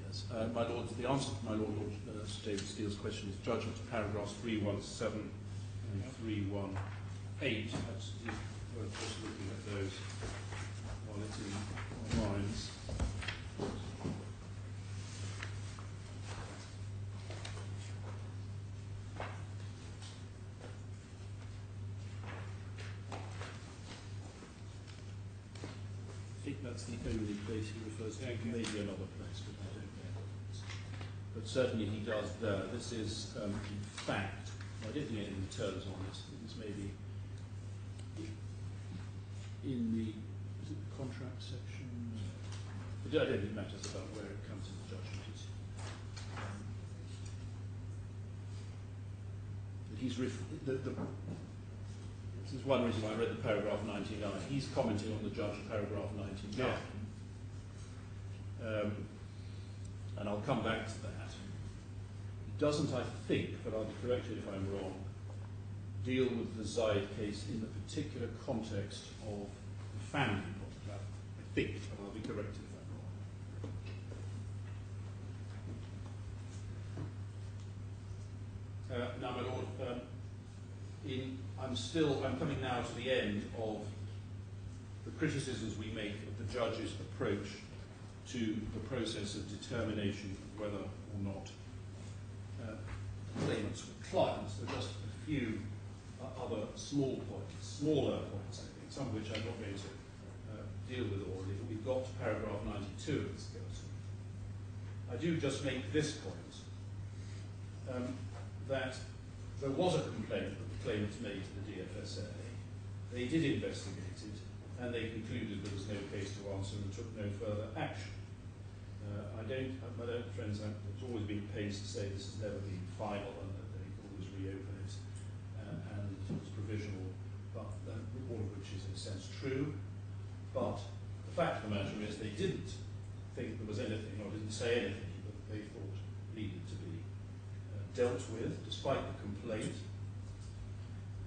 Yes, my Lord, the answer to my Lord Sir David Steele's question is judgment to paragraphs 317 and 318. That's worth just looking at those while it's in our minds. I think that's the only place he refers to. Maybe another place, but I don't know. But certainly he does there. This is, in fact, I don't think anything turns on this. This may be in the, is it the contract section? I don't think it matters about where it comes in the judgment. But he's this is one reason why I read the paragraph 99. He's commenting on the judge in paragraph 99. Yeah. And I'll come back to that. It doesn't, I think, but I'll be corrected if I'm wrong, deal with the Zaid case in the particular context of the family problem. I think, but I'll be corrected if I'm wrong. Now, my Lord, I'm coming now to the end of the criticisms we make of the judge's approach to the process of determination of whether or not claimants were clients. There are just a few other smaller points, I think, some of which I'm not going to deal with already, but we've got to paragraph 92 of the skeleton. I do just make this point, that there was a complaint that the claimants made to the DFSA. They did investigate it, and they concluded there was no case to answer and took no further action. My own friends, it's always been pains to say this has never been final and that they can always reopen it, and it was provisional, but all of which is in a sense true. But the fact of the matter is they didn't think there was anything, or didn't say anything that they thought needed to be dealt with, despite the complaint.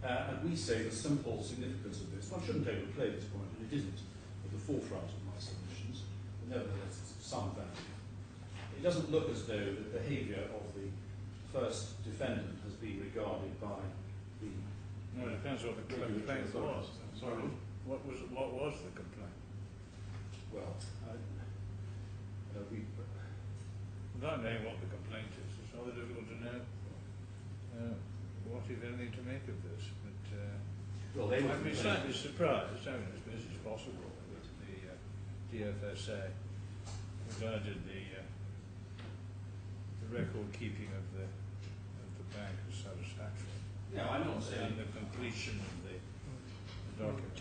And we say the simple significance of this, one shouldn't overplay this point, and it isn't at the forefront of my submissions, but nevertheless it's of some value. It doesn't look as though the behaviour of the first defendant has been regarded by the... No, it depends what the complaint was. Sorry, what was the complaint? Well, without knowing what the complaint is, it's rather difficult to know what, if anything, to make of this. But well, they I'd be slightly surprised, I mean, I suppose it's possible, that the DFSA regarded the record keeping of the bank as satisfactory. Yeah, I'm not saying. And the completion of the document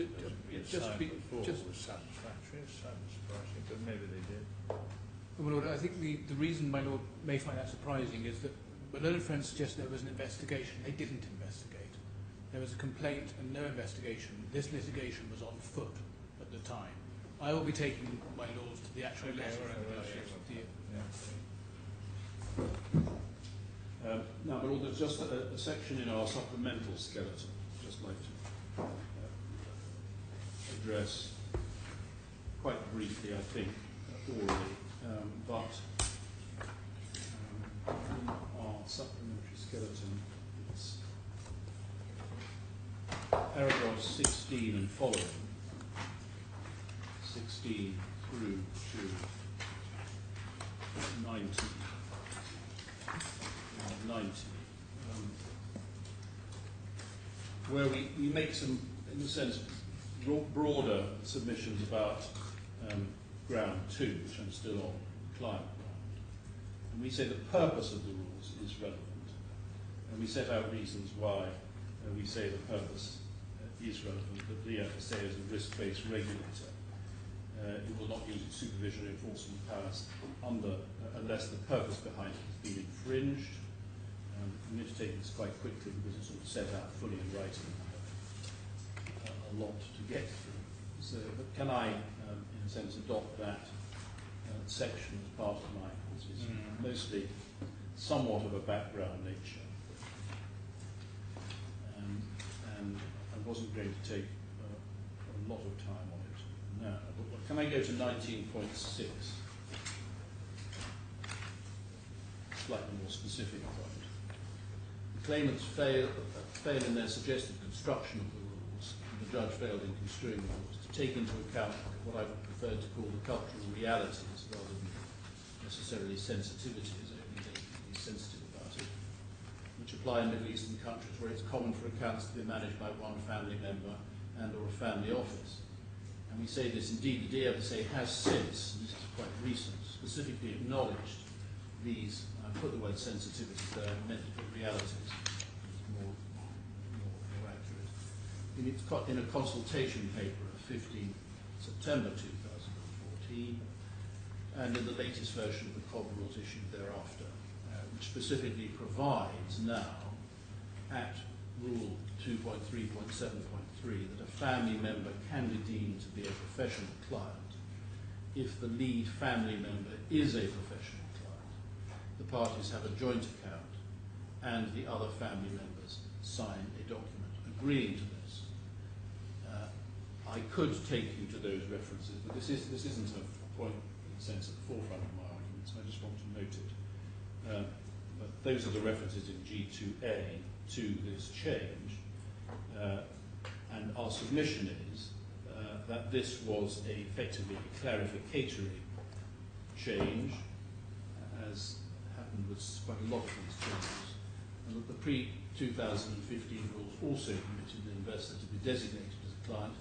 was satisfactory. It's slightly surprising, but maybe they did. Well, Lord, I think the reason my Lord may find that surprising is that the learned friends suggest there was an investigation. They didn't investigate. There was a complaint and no investigation. This litigation was on foot at the time. I will be taking my Lords to the actual letter. Now, but there's just a section in our supplemental skeleton I'd just like to address quite briefly, I think, orally, but in our supplementary skeleton, it's paragraph 16 and following, 16 through to 19. 90, where we make some, in a sense, broader submissions about ground 2, which I'm still on, client ground. And we say the purpose of the rules is relevant. And we set out reasons why we say the purpose is relevant, that the FSA is a risk-based regulator. It will not use its supervisory enforcement powers unless the purpose behind it has been infringed. I'm going to take this quite quickly because it's sort of set out fully in writing. A lot to get through. So, but can I, in a sense, adopt that section as part of my, which is mostly somewhat of a background nature. And I wasn't going to take a lot of time on it now. But can I go to 19.6? Slightly more specific point. Claimants fail in their suggested construction of the rules, and the judge failed in construing the rules, to take into account what I've preferred to call the cultural realities rather than necessarily sensitivities, only they can be sensitive about it, which apply in Middle Eastern countries where it's common for accounts to be managed by one family member and or a family office. And we say this, indeed, the DFSA has since, and this is quite recent, specifically acknowledged these, I put the word sensitivities there, I meant to put realities, more accurate. In a consultation paper of 15 September 2014, and in the latest version of the COB rules issued thereafter, which specifically provides now, at Rule 2.3.7.3, that a family member can be deemed to be a professional client if the lead family member is a professional client. The parties have a joint account and the other family members sign a document agreeing to this. I could take you to those references, but this isn't a point, in a sense, at the forefront of my argument, so I just want to note it. But those are the references in G2A to this change, and our submission is that this was effectively a clarificatory change, as happened with quite a lot of these changes, and that the pre-2015 rules also permitted an investor to be designated as a client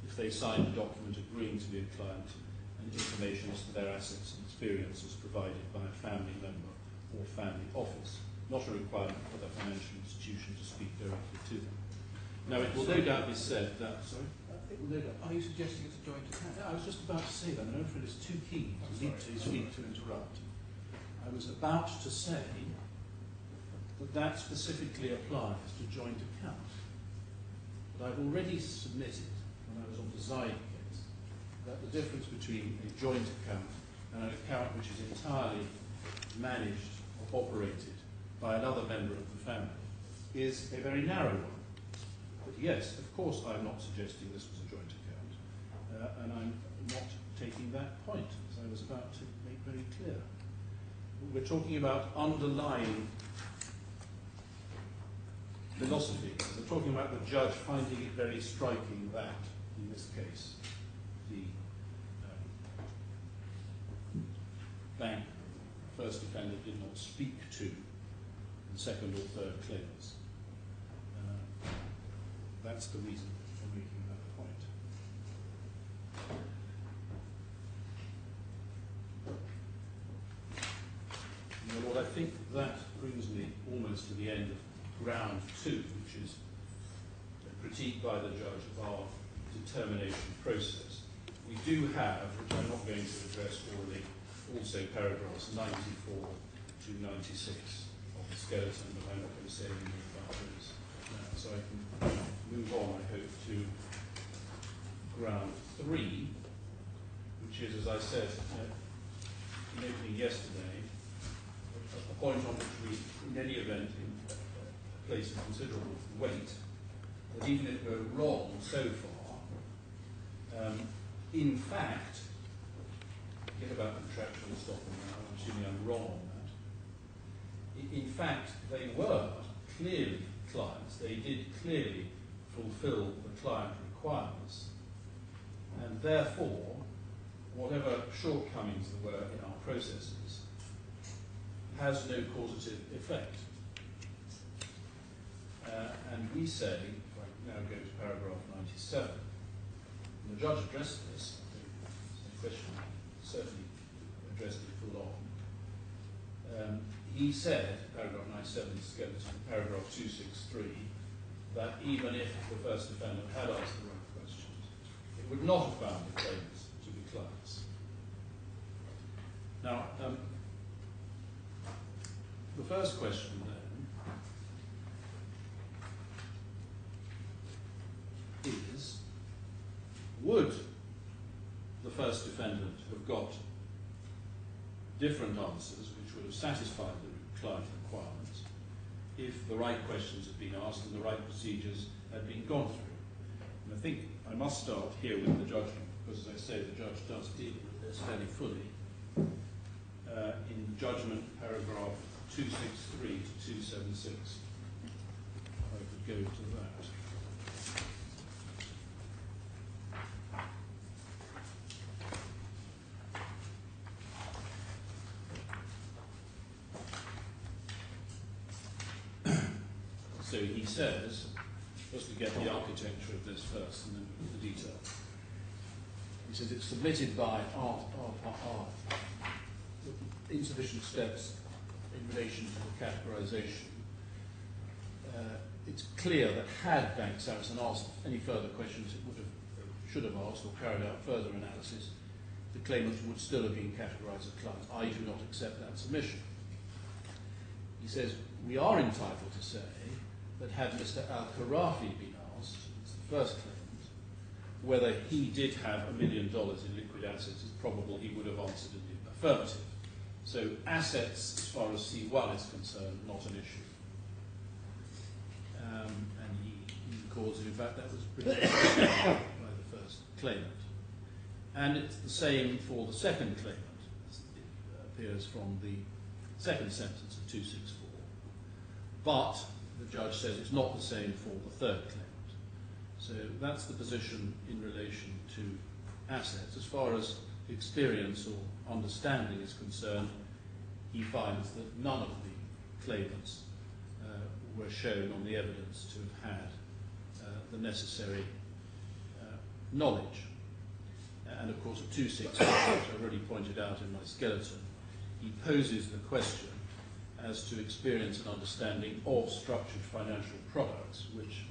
if they signed a document agreeing to be a client and information as to their assets and experiences provided by a family member or family office, not a requirement for the financial institution to speak directly to them. Now, it will no doubt be said that, sorry? It will no doubt. Are you suggesting it's a joint account? I was just about to say that, and Alfred is too keen to leap to his feet to interrupt. I was about to say that that specifically applies to joint accounts. But I've already submitted, when I was on the Zaid case, that the difference between a joint account and an account which is entirely managed or operated by another member of the family is a very narrow one. But yes, of course, I'm not suggesting this was a joint account, and I'm not taking that point, as I was about to make very clear. We're talking about underlying philosophy. We're talking about the judge finding it very striking that, in this case, the bank, first defendant, did not speak to the second or third claimants. That's the reason for making that point. Lord, I think that brings me almost to the end of ground 2, which is a critique by the judge of our determination process. We do have, which I'm not going to address orally, also paragraphs 94 to 96 of the skeleton, but I'm not going to say any more about those now. So I can move on, I hope, to ground 3, which is, as I said in opening yesterday, a point on which we, in any event, place considerable weight, that even if we're wrong so far, in fact, forget about contractual estoppel now, I'm assuming I'm wrong on that. In fact, they were clearly clients. They did clearly fulfill the client requirements, and therefore, whatever shortcomings there were in our processes has no causative effect. And we say, if I now go to paragraph 97, and the judge addressed this, the question certainly addressed it full on. He said, paragraph 97, skeleton, paragraph 263, that even if the first defendant had asked the right questions, it would not have found the claims to be clients. Now, the first question then is, would the first defendant have got different answers which would have satisfied the client requirements if the right questions had been asked and the right procedures had been gone through? And I think I must start here with the judgment, because as I say, the judge does deal with this fairly fully. In judgment, paragraph 263 to 276. I could go to that. So he says, just to get the architecture of this first and then the detail. He says it's submitted by insufficient steps in relation to the categorization. It's clear that had Bank Sarasin asked any further questions it should have asked or carried out further analysis, the claimants would still have been categorized as clients. I do not accept that submission. He says, we are entitled to say that had Mr. Khorafi been asked, it's the first claimant, whether he did have $1 million in liquid assets, it's probable he would have answered in the affirmative. So assets, as far as C1 is concerned, not an issue. And he calls it, in fact, that was pretty by the first claimant. And it's the same for the second claimant, as it appears from the second sentence of 264. But the judge says it's not the same for the third claimant. So that's the position in relation to assets. As far as experience or understanding is concerned, he finds that none of the claimants were shown on the evidence to have had the necessary knowledge. And of course at 264, which I already pointed out in my skeleton, he poses the question as to experience and understanding of structured financial products, which,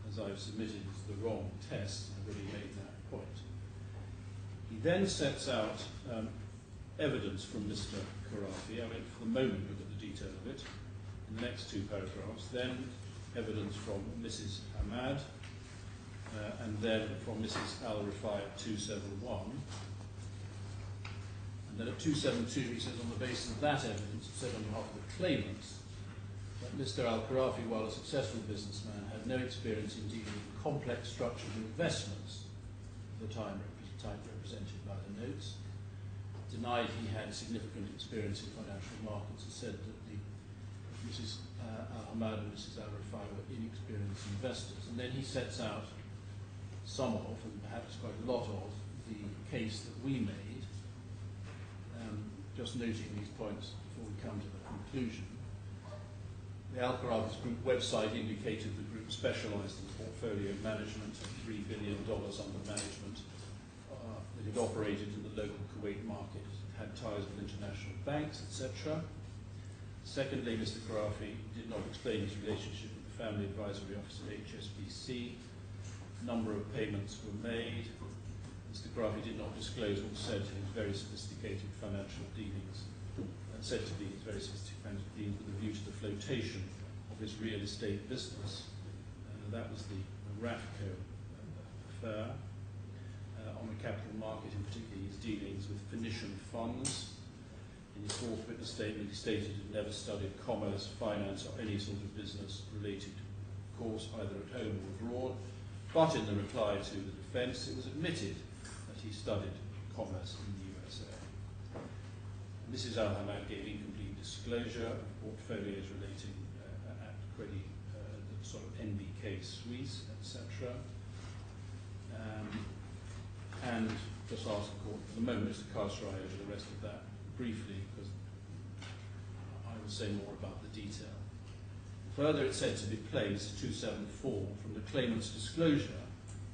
as I've submitted, is the wrong test. I've already made that point. He then sets out evidence from Mr. Khorafi. I mean, for the moment, look at the detail of it. In the next two paragraphs, then evidence from Mrs. Hamad, and then from Mrs. Rifai at 271. And then at 272, he says, on the basis of that evidence, said on behalf of the claimants, that Mr. Khorafi, while a successful businessman, had no experience in dealing with complex structured investments at the time type represented by the notes, denied he had significant experience in financial markets, and said that the Mrs. Hamad and Mrs. Rifai were inexperienced investors. And then he sets out some of, and perhaps quite a lot of, the case that we made. Just noting these points before we come to the conclusion. The Khorafi's group website indicated the group specialised in portfolio management, $3 billion under management. That it operated in the local Kuwait market, had ties with international banks, etc. Secondly, Mr. Khorafi did not explain his relationship with the Family Advisory Office at HSBC. A number of payments were made. Mr. Khorafi did not disclose what said to his very sophisticated financial dealings, and said to be his very sophisticated financial dealings with a view to the flotation of his real estate business. That was the Rafco affair. On the capital market, in particular, his dealings with Phoenician funds. In his fourth witness statement, he stated he had never studied commerce, finance, or any sort of business related course, either at home or abroad. But in the reply to the defence, it was admitted that he studied commerce in the USA. Mrs. Hamad gave incomplete disclosure of portfolios relating at Credit, sort of NBK Suisse, etc. And just ask the court for the moment to cast your eye over the rest of that briefly, because I will say more about the detail. Further, it's said to be placed 274 from the claimant's disclosure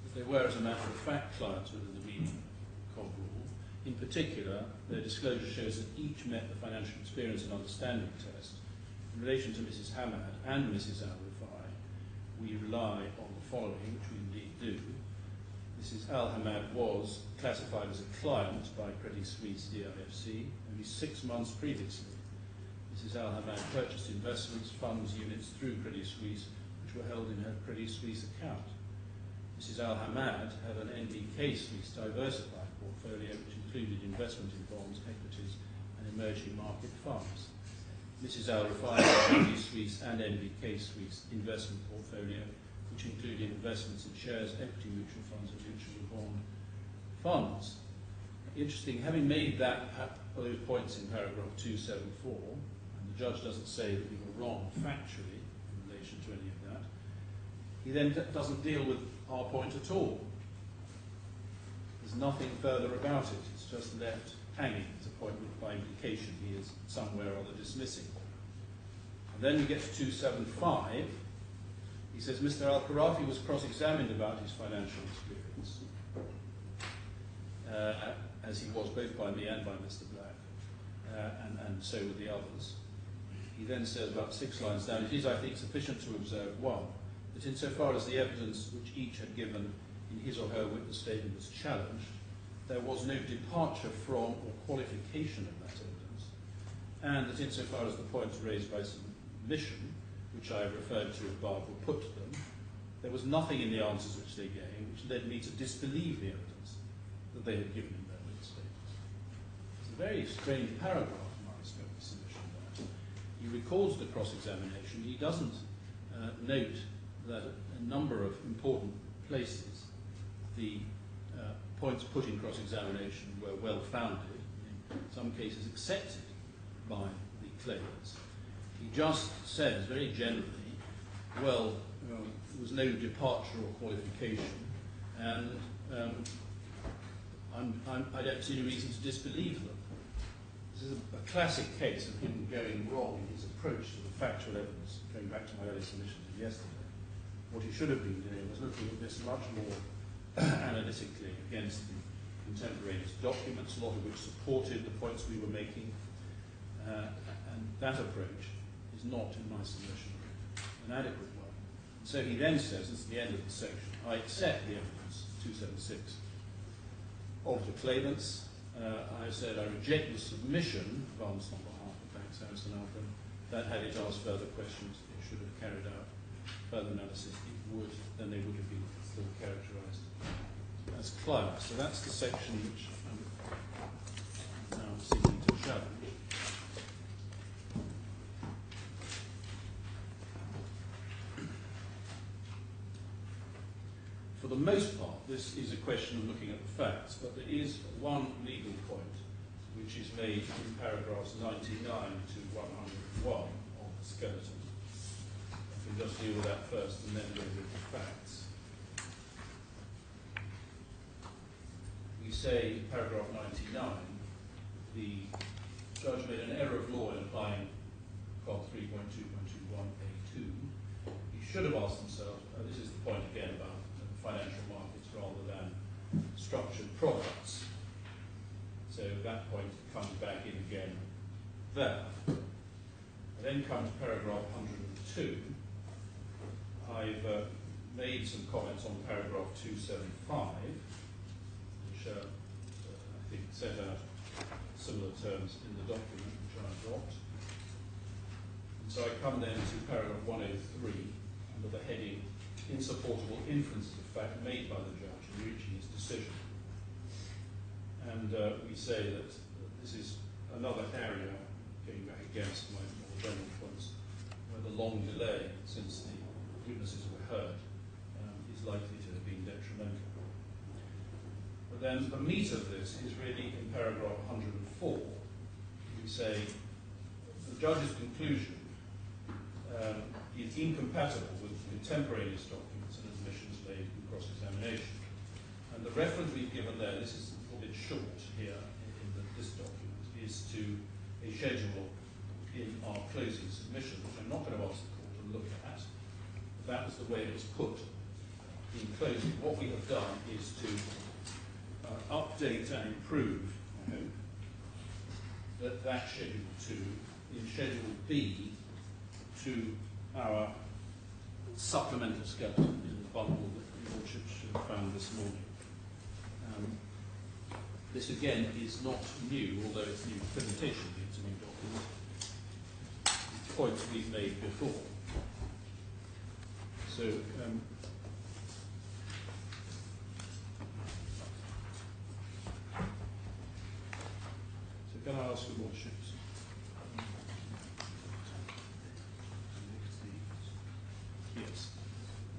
that they were, as a matter of fact, clients within the meaning of rule. In particular, their disclosure shows that each met the financial experience and understanding test. In relation to Mrs. Hamad and Mrs. Rifai, we rely on the following, which we indeed do. Mrs. Hamad was classified as a client by Credit Suisse DIFC only 6 months previously. Mrs. Hamad purchased investments, funds, units through Credit Suisse, which were held in her Credit Suisse account. Mrs. Hamad had an NBK Suisse diversified portfolio, which included investment in bonds, equities, and emerging market funds. Mrs. Rifai had a Credit Suisse and NBK Suisse investment portfolio, which included investments in shares, equity mutual funds, and mutual bond funds. Interesting, having made those points in paragraph 274, and the judge doesn't say that we were wrong factually in relation to any of that, he then doesn't deal with our point at all. There's nothing further about it. It's just left hanging as a point which by implication he is somewhere or other dismissing. And then we get to 275. He says Mr. Khorafi was cross-examined about his financial experience, as he was both by me and by Mr. Black, and so were the others. He then says about 6 lines down, it is, I think, sufficient to observe, 1, that insofar as the evidence which each had given in his or her witness statement was challenged, there was no departure from or qualification of that evidence, and that insofar as the points raised by submission, which I have referred to above, were put to them, there was nothing in the answers which they gave which led me to disbelieve the evidence that they had given in their witness statements. It's a very strange paragraph in my respect to submission there. He records the cross-examination. He doesn't note that a number of important places the points put in cross-examination were well-founded, in some cases accepted by the claimants. He just says very generally, well, there was no departure or qualification, and I don't see any reason to disbelieve them. This is a classic case of him going wrong in his approach to the factual evidence, going back to my earlier submissions of yesterday. What he should have been doing was looking at this much more analytically against the contemporaneous documents, a lot of which supported the points we were making, and that approach is not, in my submission, an adequate one. And so he then says, this is the end of the section, I accept the evidence, 276, of the claimants. I said I reject the submission advanced on behalf of Bank Sarasin-Alpen that had it asked further questions, it should have carried out further analysis, it would, then they would have been still characterised as clients. So that's the section which I'm now seeking to challenge. For the most part, this is a question of looking at the facts, but there is one legal point which is made in paragraphs 99 to 101 of the skeleton. I can just deal with that first and then go with the facts. We say in paragraph 99, the judge made an error of law in applying Cod 3.2.21A2. He should have asked himself, this is the point again about financial markets rather than structured products. So that point comes back in again there. Then come to paragraph 102. I've made some comments on paragraph 275, which I think set out similar terms in the document which I dropped. And so I come then to paragraph 103 under the heading Insupportable Inferences of Fact Made by the Judge in Reaching His Decision. And we say that this is another area, going back against my more general points, where the long delay since the witnesses were heard is likely to have been detrimental. But then the meat of this is really in paragraph 104. We say the judge's conclusion is incompatible with contemporaneous documents and admissions made in cross-examination. And the reference we've given there, this is a little bit short here in this document, is to a schedule in our closing submission, which I'm not going to ask the court to look at. That was the way it was put in closing. What we have done is to update and improve, I hope, that Schedule 2 in Schedule B to our supplemental skeleton in the bundle that the Lordship should have found this morning. This again is not new, although it's new presentation, it's a new document. It's points we've made before. So, can I ask your Lordships? Yes.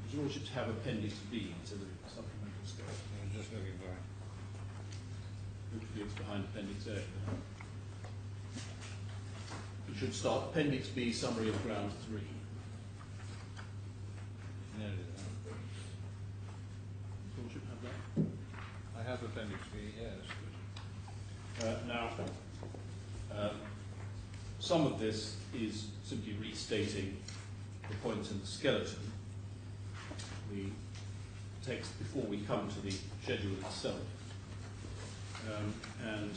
Would your Lordships have Appendix B to the supplemental skeleton? I'm just looking for it. It's behind Appendix A. We should start Appendix B, Summary of Ground 3. No, Lordship have that? I have Appendix B, yes. Now, some of this is simply restating the points in the skeleton. The text before we come to the schedule itself. And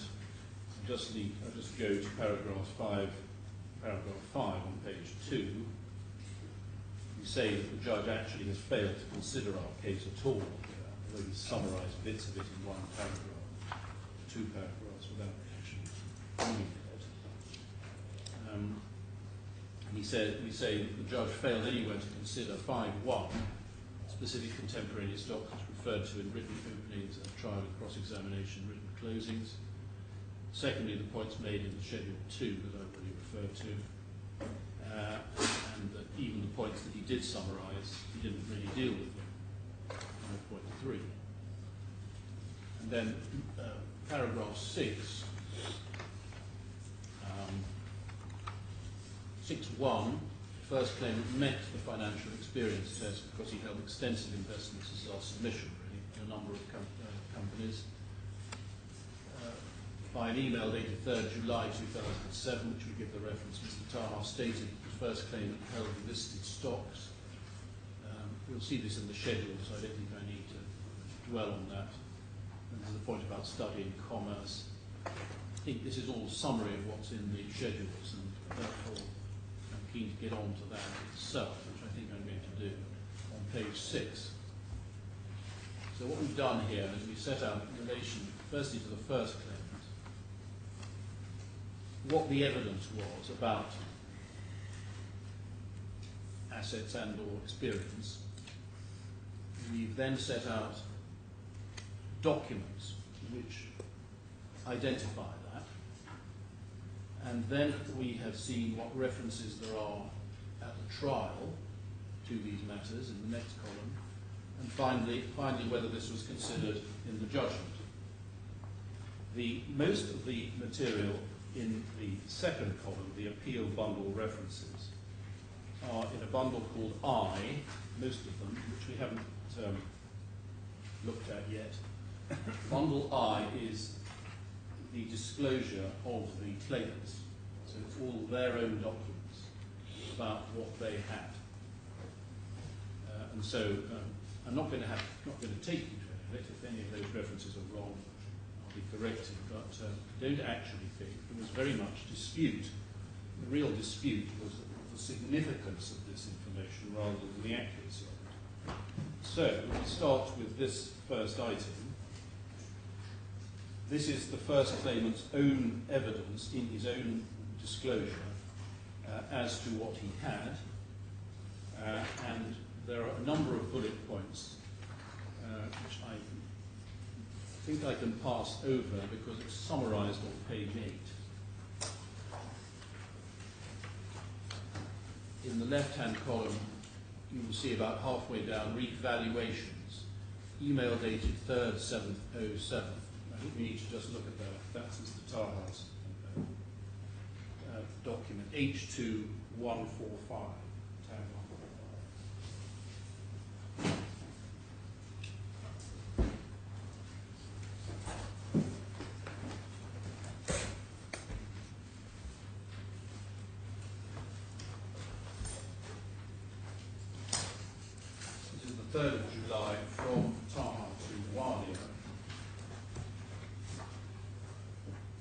I'll just go to paragraph 5 on page 2. We say that the judge actually has failed to consider our case at all, although he summarised bits of it in one paragraph, 2 paragraphs without actually reading it. We say that the judge failed anywhere to consider 5.1, specific contemporaneous documents referred to in written openings of trial and cross-examination, written closings. Secondly, the points made in the Schedule 2 that I've already referred to, and that even the points that he did summarise, he didn't really deal with them. 5.3. And then paragraph 6, 6.1, first claimant met the financial experience test because he held extensive investments as our submission, really, in a number of companies. By an email dated 3rd July 2007, which we give the reference, Mr. Taha stated that the first claimant held listed stocks. We'll see this in the schedule, so I don't think I need to dwell on that. And there's a point about studying commerce. I think this is all summary of what's in the schedules, and therefore I'm keen to get on to that itself, which I think I'm going to do on page 6. So what we've done here is we set out in relation, firstly, to the first claimant, what the evidence was about assets and or experience. We've then set out documents which identify that, and then we have seen what references there are at the trial to these matters in the next column, and finally whether this was considered in the judgment. Most of the material in the second column, the appeal bundle references, are in a bundle called I, most of them, which we haven't looked at yet. Bundle I is the disclosure of the claimants. So it's all their own documents about what they had. And so I'm not going to take you to any of it. If any of those references are wrong, I'll be corrected. But don't actually think there was very much dispute the real dispute was the significance of this information rather than the accuracy of it. So, we start with this first item. This is the first claimant's own evidence in his own disclosure as to what he had, and there are a number of bullet points which I think I can pass over because it's summarised on page 8. In the left-hand column, you will see about halfway down, revaluations, email dated 3rd 7th 07. I think we need to just look at that. That's the Tar House document, H2 145. Tab 145. This is the 3rd of July from Taha to Alia,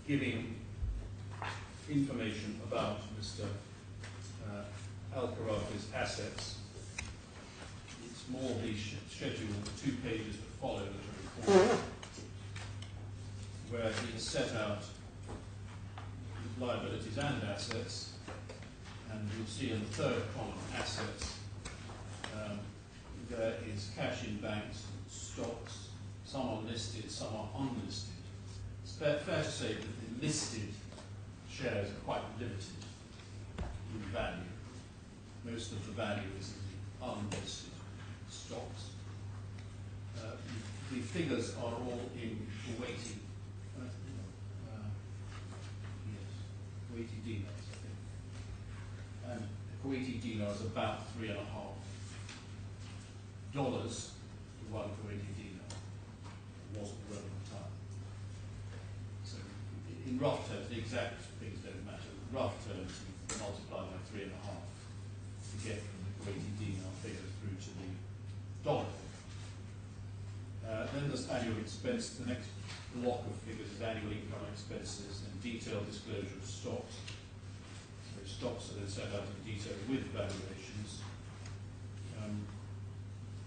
giving information about Mr. Al-Khorafi's assets. It's more the schedule, the 2 pages that follow that are recorded, where he has set out liabilities and assets, and you'll see in the 3rd column, assets, there is cash in banks, stocks, some are listed, some are unlisted. It's fair to say that the listed shares are quite limited in value. Most of the value is in the unlisted stocks. The figures are all in Kuwaiti, Kuwaiti dinars, I think. And the Kuwaiti dinar is about $3.5 to 1 Kuwaiti dinar. It wasn't the relevant time. So in rough terms, the exact things don't matter. In rough terms, you multiply by 3.5 to get from the Kuwaiti dinar figure through to the dollar figure. Then there's annual expense. The next block of figures is annual income and expenses and detailed disclosure of stocks. So stocks are then set out in detail with valuations.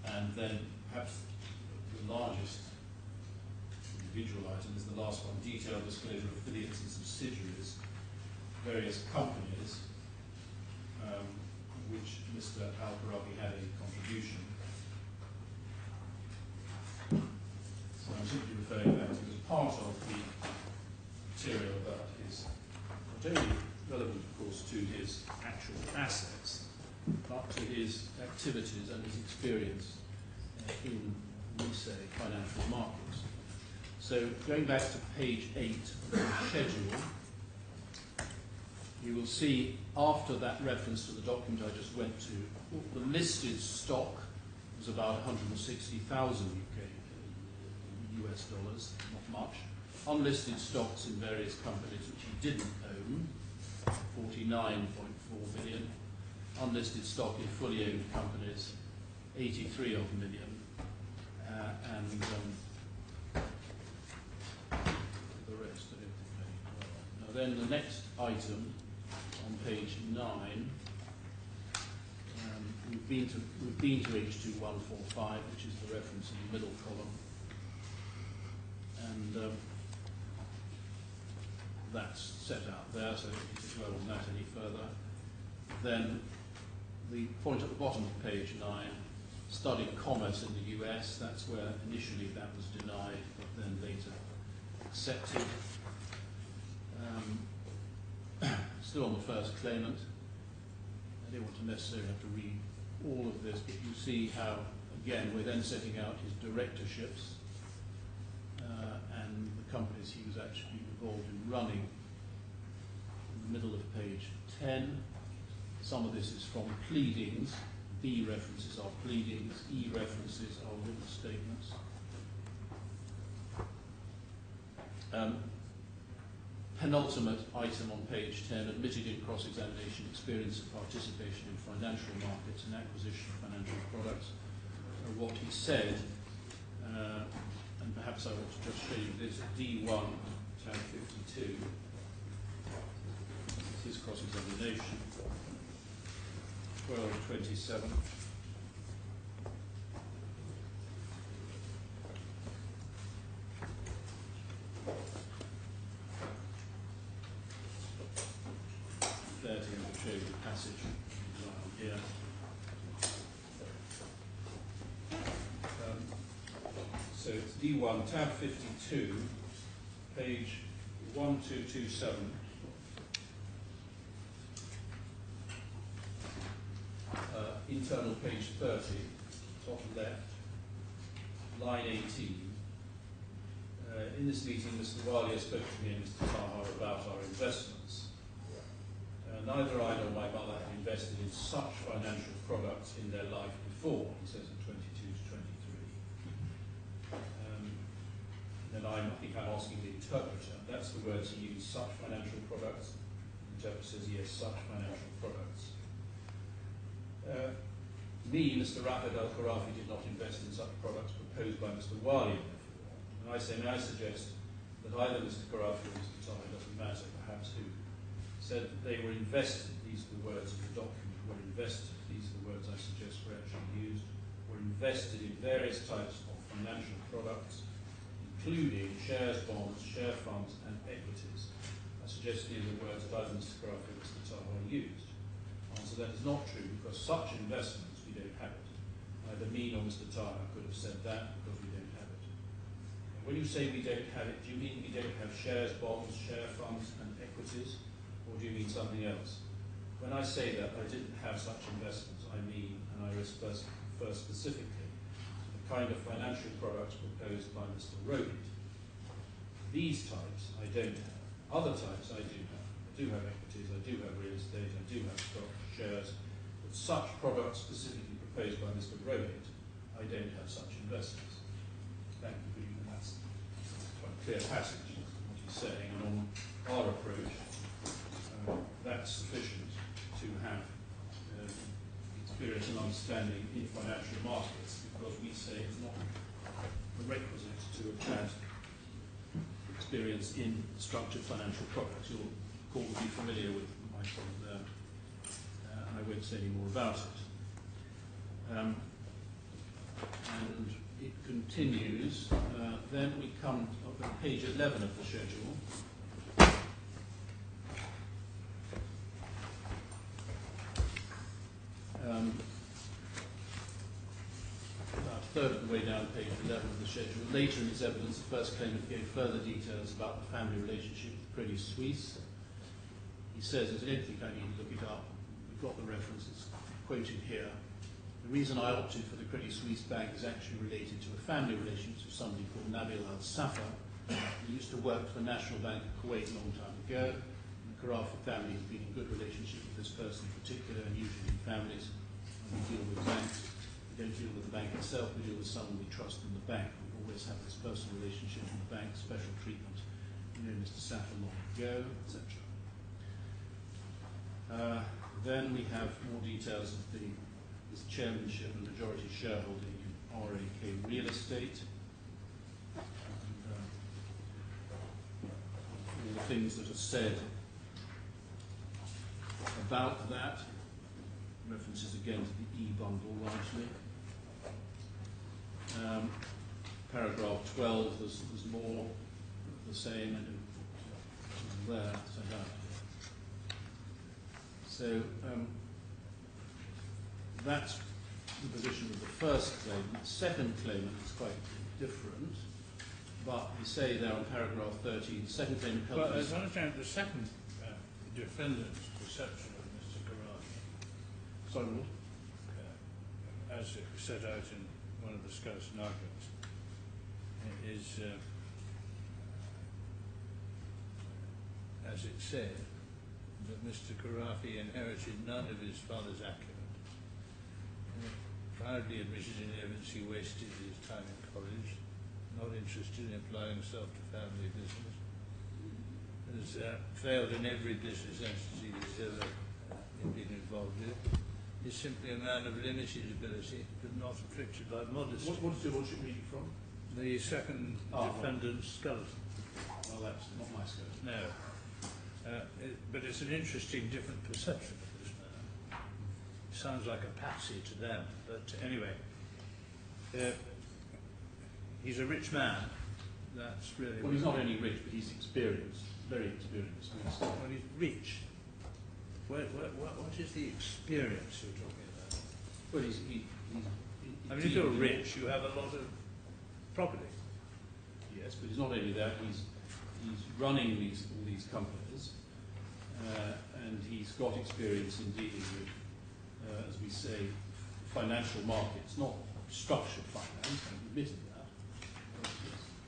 And then perhaps the largest individual item is the last one, detailed disclosure of affiliates and subsidiaries, various companies, which Mr. Al-Khorafi had a contribution. So I'm simply referring back to as part of the material about his, not only relevant of course to his actual assets, but to his activities and his experience in, we say, financial markets. So going back to page 8 of the schedule, you will see after that reference to the document I just went to, the listed stock was about 160,000 US dollars, not much. Unlisted stocks in various companies which he didn't own, 49.4 million. Unlisted stock in fully owned companies, 83 odd million. And the rest, I don't think very well. Now then the next item on page 9, we've been to H2 145, which is the reference in the middle column. And that's set out there, so you can dwell on that any further. Then the point at the bottom of page 9, studied commerce in the US, that's where initially that was denied, but then later accepted. Still on the first claimant. I don't want to necessarily have to read all of this, but you see how, again, we're then setting out his directorships and the companies he was actually involved in running. In the middle of page 10, some of this is from pleadings. B references are pleadings, E references are written statements. Penultimate item on page 10, admitted in cross-examination experience of participation in financial markets and acquisition of financial products. What he said, and perhaps I want to just show you this, D1, tab 52. His cross-examination. 12:27. There to show the passage here. So it's D1, tab 52, page 1227. Internal page 30, top left, line 18. In this meeting, Mr. Alia spoke to me and Mr. Taha about our investments. Neither I nor my mother had invested in such financial products in their life before, he says at 22 to 23. Then I think I'm asking the interpreter, that's the words he used, such financial products. The interpreter says, yes, such financial products. Mr. Rafed al-Khorafi did not invest in such products proposed by Mr. Wali before. And I say, may I suggest that either Mr. Khorafi or Mr. Taha, doesn't matter, perhaps who, said that they were invested, these are the words of the document, were invested, these are the words I suggest were actually used, were invested in various types of financial products, including shares, bonds, share funds, and equities. I suggest these are the words that either Mr. Khorafi or Mr. Taha used. Answer, that is not true, because such investments, we don't have it. Either me nor Mr. Taha could have said that, because we don't have it. And when you say we don't have it, do you mean we don't have shares, bonds, share funds, and equities? Or do you mean something else? When I say that I didn't have such investments, I mean, and I refer specifically to the kind of financial products proposed by Mr. Rafed. These types I don't have. Other types I do have. I do have equities, I do have real estate, I do have stock, shares, but such products specifically proposed by Mr. Rafed, I don't have such investments. Thank you, and that's quite a clear passage, what he's saying, and on our approach, that's sufficient to have experience and understanding in financial markets, because we say it's not a requisite to have had experience in structured financial products. You'll probably be familiar with my point there, and I won't say any more about it. And it continues. Then we come to page 11 of the schedule. About a third of the way down page 11 of the schedule. Later in his evidence, the first claimant gave further details about the family relationship with Credit Suisse. He says, I don't think I need to look it up. We've got the reference, it's quoted here. The reason I opted for the Credit Suisse bank is actually related to a family relationship with somebody called Nabil al-Safa. He used to work for the National Bank of Kuwait a long time ago. The Khorafi family has been in good relationship with this person in particular, and usually in families, when we deal with banks, we don't deal with the bank itself, we deal with someone we trust in the bank. We always have this personal relationship in the bank, special treatment. You know Mr. Safa long ago, etc. Then we have more details of his chairmanship and majority shareholding in RAK Real Estate. And, all the things that are said about that. References again to the E-bundle largely. Paragraph 12, there's more of the same and there, so that. So that's the position of the first claimant. The second claimant is quite different, but we say there on paragraph 13, the second claimant held... Well, as I understand, the second defendant's perception of Mr. Khorafi, Sorry, what? as it was set out in one of the Sarasin arguments, is, as it said, that Mr. Khorafi inherited none of his father's acumen. Proudly admitted in evidence he wasted his time in college, not interested in applying himself to family business, has failed in every business entity he's ever been involved in. He's simply a man of limited ability, but not afflicted by modesty. What's your lordship reading from? The second defendant's skeleton. Well, that's not my skeleton. No. But it's an interesting, different perception of this man. Sounds like a patsy to them, but anyway, he's a rich man. That's really. Well, he's not only rich, but he's experienced, very experienced. Well, he's rich. What is the experience you're talking about? Well, I mean, if you're rich, you have a lot of property. Yes, but he's not only that. He's running all these companies, and he's got experience in dealing with, as we say, financial markets, not structured finance. I've admitted that.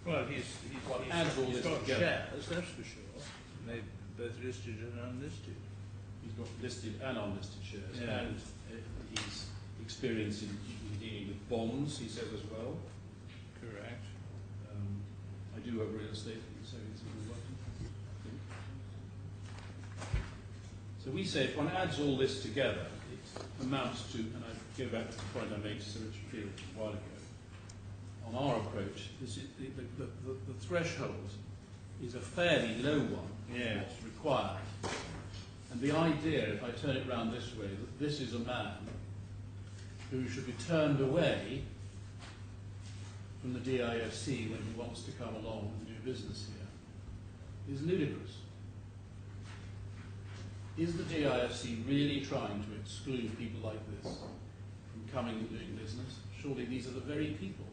Well, he's got shares, that's for sure. They're both listed and unlisted. He's got listed and unlisted shares, yeah. And he's experienced in dealing with bonds, he says as well. Correct. I do have real estate, so it's all working. So we say if one adds all this together, it amounts to, and I go back to the point I made to Sir Richard Field a while ago, on our approach, this is the threshold is a fairly low one, yes. What's required. And the idea, if I turn it round this way, that this is a man who should be turned away from the DIFC when he wants to come along and do business here, is ludicrous. Is the DIFC really trying to exclude people like this from coming and doing business? Surely these are the very people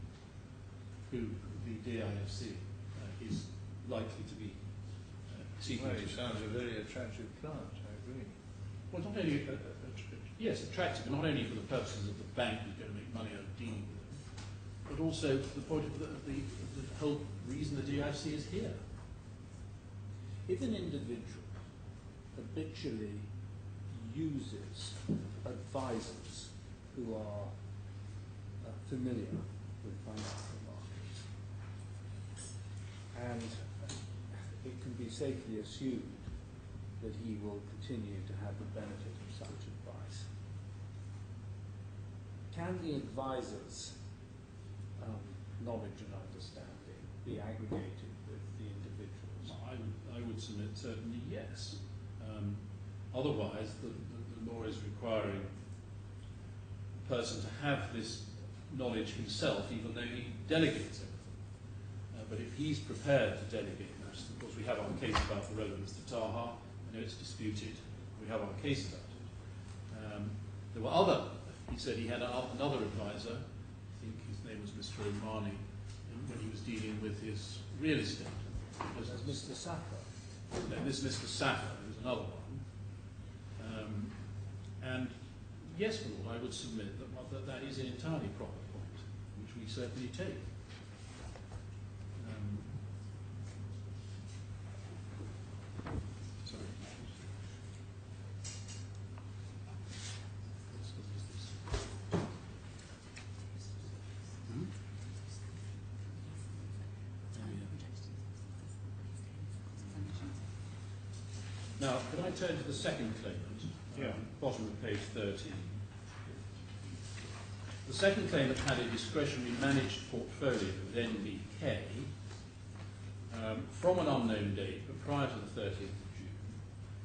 who the DIFC is likely to be seeking. Well, he sounds a very attractive client, I agree. Well, not only, yes, attractive, but not only for the purposes of the bank who's going to make money out of dealing with them, but also the point of the whole reason the DIFC is here. If an individual habitually uses advisors who are familiar with financial markets, and it can be safely assumed that he will continue to have the benefit of such advice, can the advisor's knowledge and understanding be aggregated with the individuals? I would submit certainly yes. Otherwise, the law is requiring the person to have this knowledge himself, even though he delegates everything. But if he's prepared to delegate this, of course we have our case about the relevance to Taha. I know it's disputed. We have our case about it. There were other. He said he had another advisor. I think his name was Mr. Omar, when he was dealing with his real estate. As Mr. Safa. No, this Mr. Safa was another one. And yes, my Lord, I would submit that is an entirely proper point, which we certainly take. Sorry. Now, could I turn to the second claimant? Bottom of page 13. The second claimant had a discretionary managed portfolio with NBK from an unknown date, but prior to the 30th of June.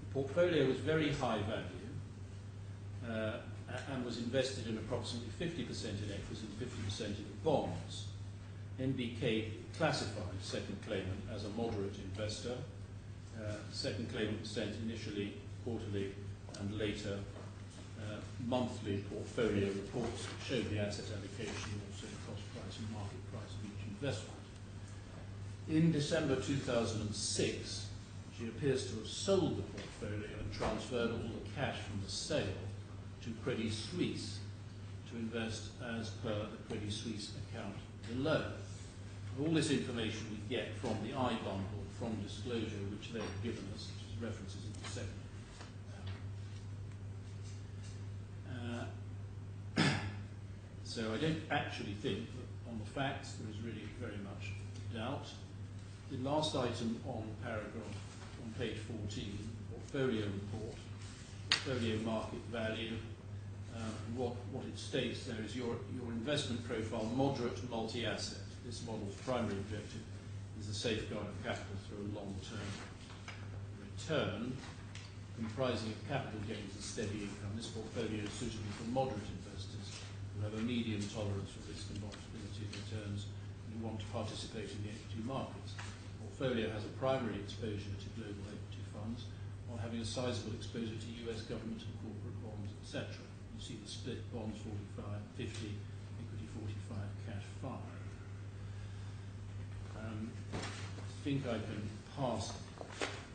The portfolio was very high value and was invested in approximately 50% in equities and 50% in bonds. NBK classified second claimant as a moderate investor. Second claimant sent initially quarterly and later monthly portfolio reports that showed the asset allocation, also the cost price and market price of each investment. In December 2006, she appears to have sold the portfolio and transferred all the cash from the sale to Credit Suisse to invest as per the Credit Suisse account below. All this information we get from the I-bundle, from disclosure which they've given us, which is references in the second. So I don't actually think that on the facts there is really very much doubt. The last item on paragraph, on page 14, portfolio report, portfolio market value, what it states there is your investment profile, moderate multi-asset. This model's primary objective is the safeguard of capital through a long-term return comprising of capital gains and steady income. This portfolio is suitable for moderate investors who have a medium tolerance for risk and volatility returns and who want to participate in the equity markets. The portfolio has a primary exposure to global equity funds while having a sizable exposure to US government and corporate bonds, etc. You see the split: bonds 45, 50, equity 45, cash 5. I think I can pass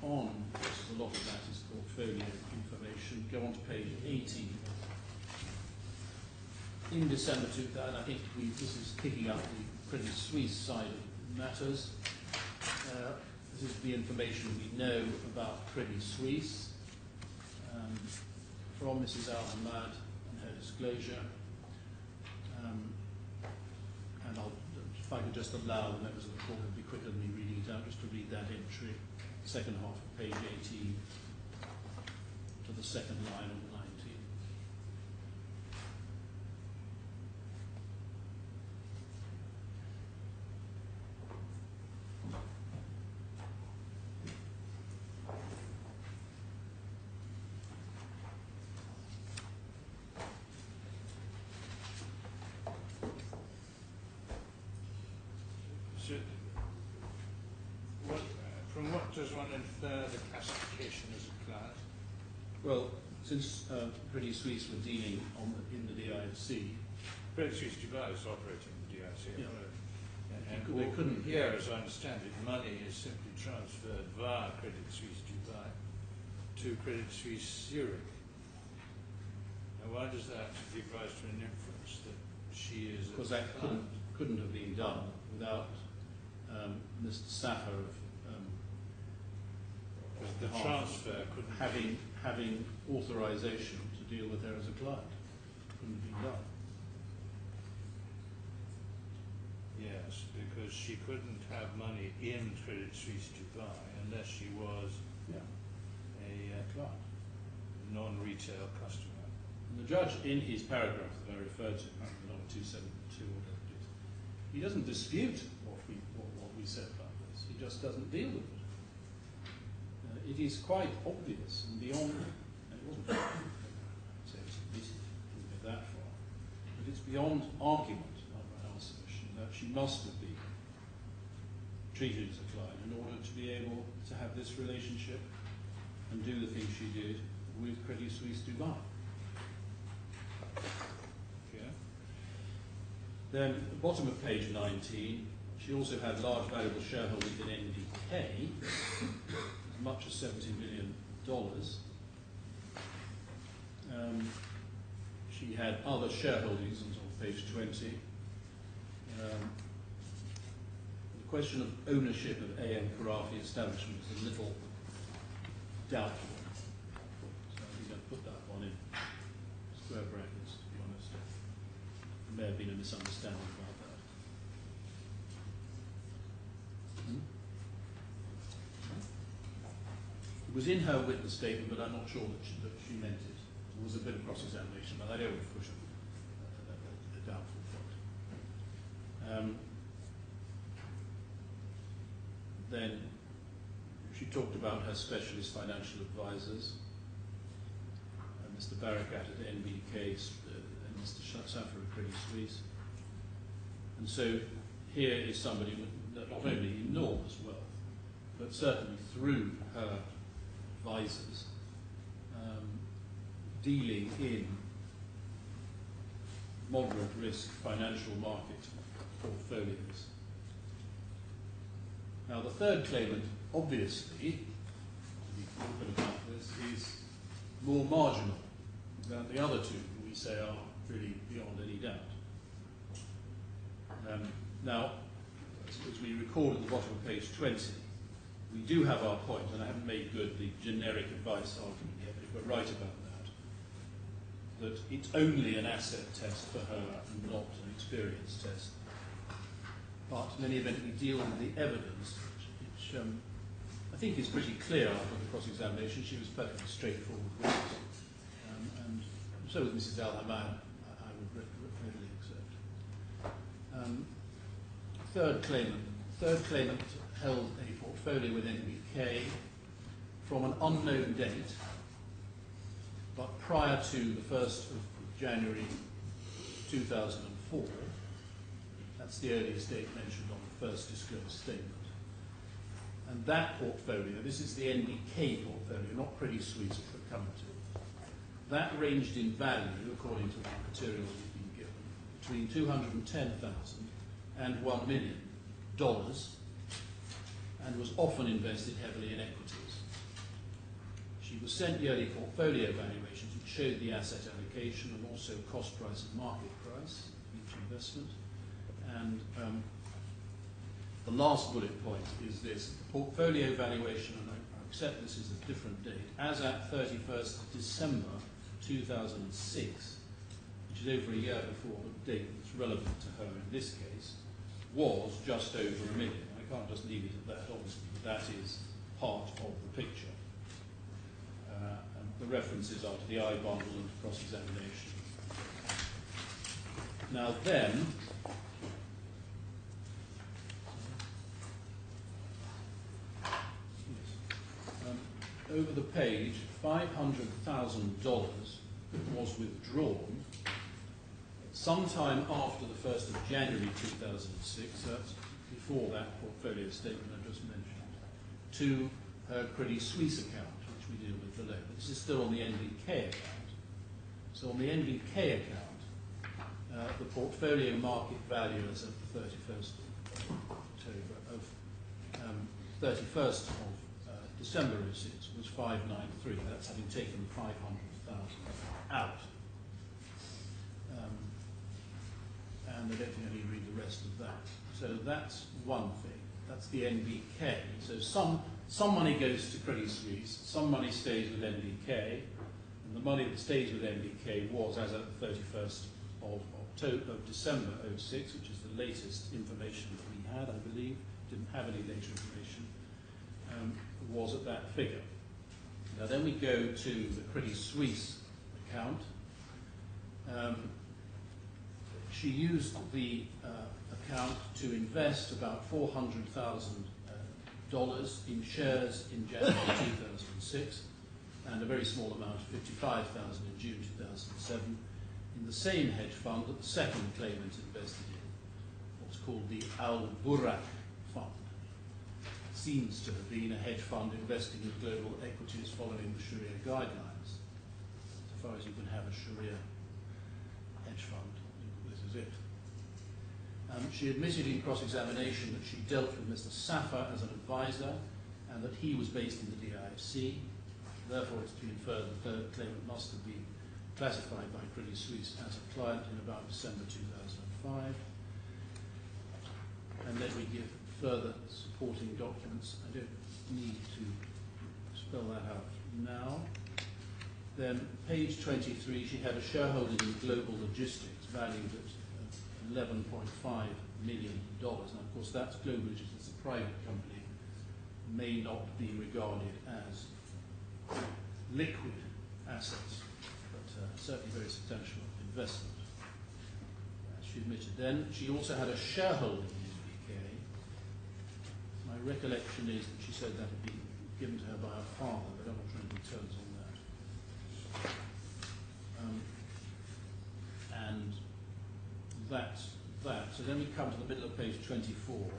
on, because a lot of that is portfolio information. Go on to page 18. In December 2000, I think this is picking up the Credit Suisse side of matters. This is the information we know about Credit Suisse from Mrs. Hamad and her disclosure. And if I could just allow the members of the court, it would be quicker than me reading it out, just to read that entry, second half of page 18 to the second line of 19. From what does one infer the classification as a client? Well, since Credit Suisse were dealing in the DIFC, Credit Suisse Dubai is operating in the DIC. Yeah. And They couldn't. here, as I understand it, money is simply transferred via Credit Suisse Dubai to Credit Suisse Zurich. Now, why does that give rise to an inference that she is? Because that couldn't have been done without Mr. Safar of the transfer couldn't having authorization to deal with her as a client. Couldn't have been done. Yes, because she couldn't have money in Credit Suisse Dubai unless she was a Client. non-retail customer. And the judge, in his paragraph that I referred to, number 272 or whatever it is, he doesn't dispute what we said about this. He just doesn't deal with it. It is quite obvious and beyond, and it wasn't, so it's admitted, it didn't go that far, but it's beyond argument, our submission, that she must have been treated as a client in order to be able to have this relationship and do the things she did with Credit Suisse Dubai. Okay. Then at the bottom of page 19, she also had large valuable shareholdings in NDK, as much as $70 million. She had other shareholdings until page 20. The question of ownership of AM Khorafi establishment is a little doubtful. So I think I'd put that one in square brackets, to be honest. There may have been a misunderstanding about that. It was in her witness statement, but I'm not sure that she meant it. There was a bit of cross-examination, but I don't want to push a doubtful point. Then she talked about her specialist financial advisors, Mr. Barakat at NBK and Mr. Safar at Credit Suisse. And so here is somebody with not only enormous wealth, but certainly through her advisors, dealing in moderate risk financial market portfolios. Now the third claimant, obviously, to be open about this, is more marginal than the other two who we say are really beyond any doubt. Now, as we record at the bottom of page 20, we do have our point, and I haven't made good the generic advice argument yet, but if we're right about that it's only an asset test for her and not an experience test. But in any event, we deal with the evidence, which I think is pretty clear after the cross-examination. She was perfectly straightforward with it. And so was Mrs. Hamad, I would readily accept. Third claimant held a portfolio with NBK from an unknown date, but prior to the 1st of January 2004. That's the earliest date mentioned on the first disclosed statement. And that portfolio, this is the NBK portfolio, not Credit Suisse, which we'll come to. That ranged in value, according to the materials we've been given, between $210,000 and $1 million, and was often invested heavily in equities. She was sent yearly portfolio valuations which showed the asset allocation and also cost price and market price of each investment. And the last bullet point is this: the portfolio valuation, and I accept this is a different date, as at 31st December 2006, which is over a year before the date that's relevant to her in this case, was just over $1 million. I can't just leave it at that, obviously, but that is part of the picture. And the references are to the I bundle and cross-examination. Now then, over the page, $500,000 was withdrawn sometime after the 1st of January 2006, so that's before that portfolio statement I just mentioned, to her Credit Suisse account, which we deal with below. But this is still on the NBK account. So on the NBK account, the portfolio market value as of the 31st of October of 31st of December 06 was 593. That's having taken 500,000 out. And I don't think I need to read the rest of that. So that's one thing. That's the NBK. So some money goes to Credit Suisse, some money stays with NBK, and the money that stays with NBK was, as at the 31st of December 06, which is the latest information that we had, I believe, didn't have any later information, was at that figure. Now then we go to the Credit Suisse account. She used the account to invest about $400,000 in shares in January 2006, and a very small amount of $55,000 in June 2007, in the same hedge fund that the second claimant invested in, what's called the Al-Burak Fund. It seems to have been a hedge fund investing in global equities following the Sharia guidelines. So far as you can have a Sharia hedge fund, this is it. She admitted in cross-examination that she dealt with Mr. Safa as an advisor and that he was based in the DIFC. Therefore, it's to be inferred the third claimant must have been classified by Credit Suisse as a client in about December 2005. And then we give further supporting documents. I don't need to spell that out now. Then, page 23, she had a shareholding in Global Logistics valued at $11.5 million. Now, of course, that's Global Logistics, a private company, may not be regarded as liquid assets, but certainly very substantial investment, as she admitted. Then she also had a shareholding in NBK. My recollection is that she said that had been given to her by her father, but I'm not trying to be terms on that. And that's that. So then we come to the middle of page 24.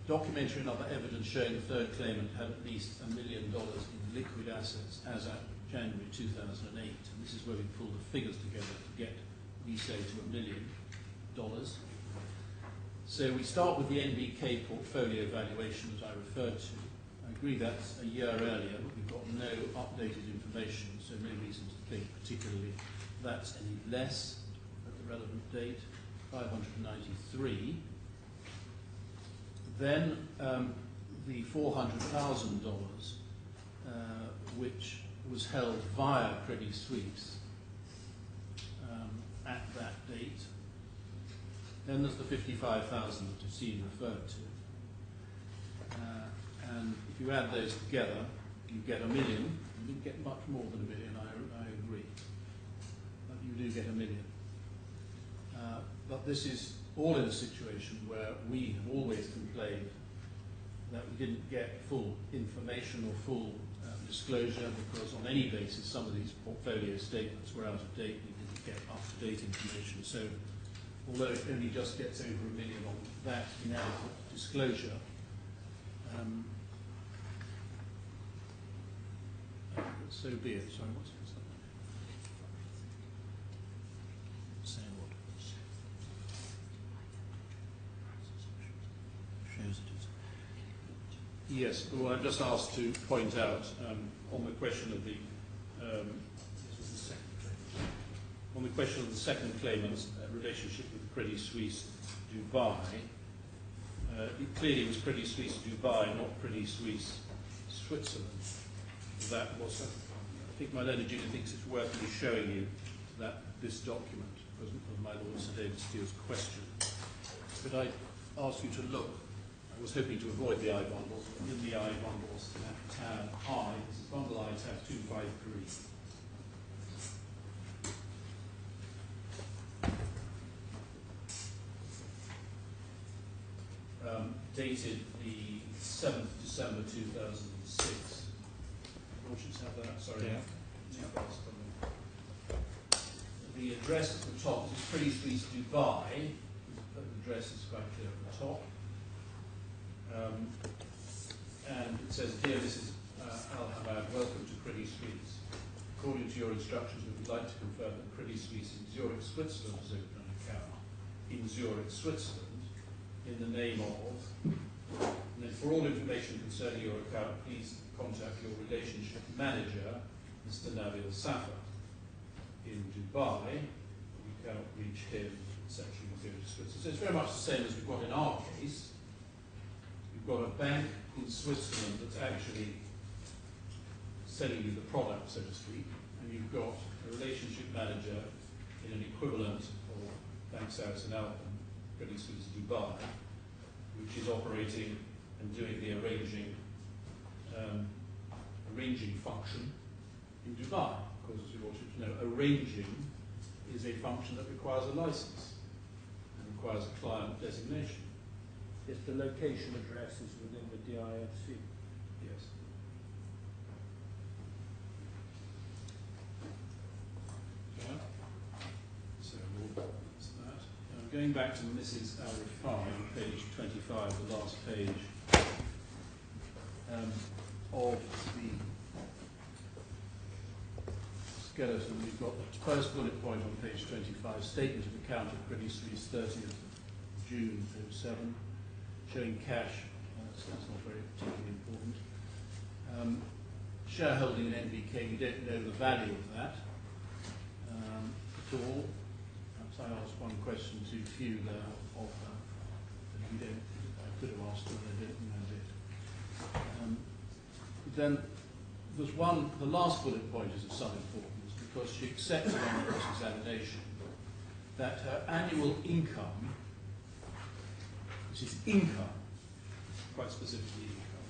Documentary and other evidence showing the third claimant had at least $1 million in liquid assets as at January 2008. And this is where we pull the figures together to get, we say, to $1 million. So we start with the NBK portfolio valuation that I referred to. I agree that's a year earlier, but we've got no updated information, so no reason to think particularly that's any less at the relevant date, 593. Then the $400,000, which was held via Credit Suisse at that date. Then there's the $55,000 that you've seen referred to. And if you add those together, you get $1 million. You don't get much more than $1 million, I agree. But you do get $1 million. But this is all in a situation where we have always complained that we didn't get full information or full disclosure, because on any basis some of these portfolio statements were out of date. We didn't get up-to-date information. So although it only just gets over $1 million on that inadequate disclosure, so be it. Sorry, what's that? Saying what? Shows it is. Yes, well, I'm just asked to point out on the question of the second claimant's relationship with Credit Suisse Dubai. It clearly was Credit Suisse Dubai, not Credit Suisse Switzerland. That was, I think my learned Judah thinks it's worth me showing you that this document because of my Lord Sir David Steele's question. Could I ask you to look? I was hoping to avoid the I bundles, but in the I bundles at tab I, this is bundle I tab 253. Dated the 7th of December 2006. I should have that, sorry. Yeah. The address at the top is Credit Suisse Dubai. The address is quite clear at the top. And it says, "Dear Mrs. Al-Hamad, welcome to Credit Suisse. According to your instructions, we would like to confirm that Credit Suisse in Zurich, Switzerland has opened an account in Zurich, Switzerland, in the name of, and then for all information concerning your account, please contact your relationship manager, Mr. Nabil Safa, in Dubai. You cannot reach him, etc. You go to Switzerland." So it's very much the same as we've got in our case. You've got a bank in Switzerland that's actually selling you the product, so to speak, and you've got a relationship manager in an equivalent of Bank Sarasin-Alpen, Credit Suisse Dubai, which is operating and doing the arranging function in Dubai. Because as you all should know, arranging is a function that requires a license and requires a client designation. If the location address is within the DIFC. Yes. Yeah. So that's that. Going back to Mrs. Rifai on page 25, the last page of the skeleton, we've got the first bullet point on page 25, statement of account of Credit Suisse 30th June 07, showing cash, that's not very particularly important. Shareholding in NBK, we don't know the value of that at all. Perhaps I asked one question too few there of that we don't, I could have asked, but I don't know it. Then there's one, the last bullet point is of some importance because she accepted on cross-examination that her annual income, which is income, quite specifically income,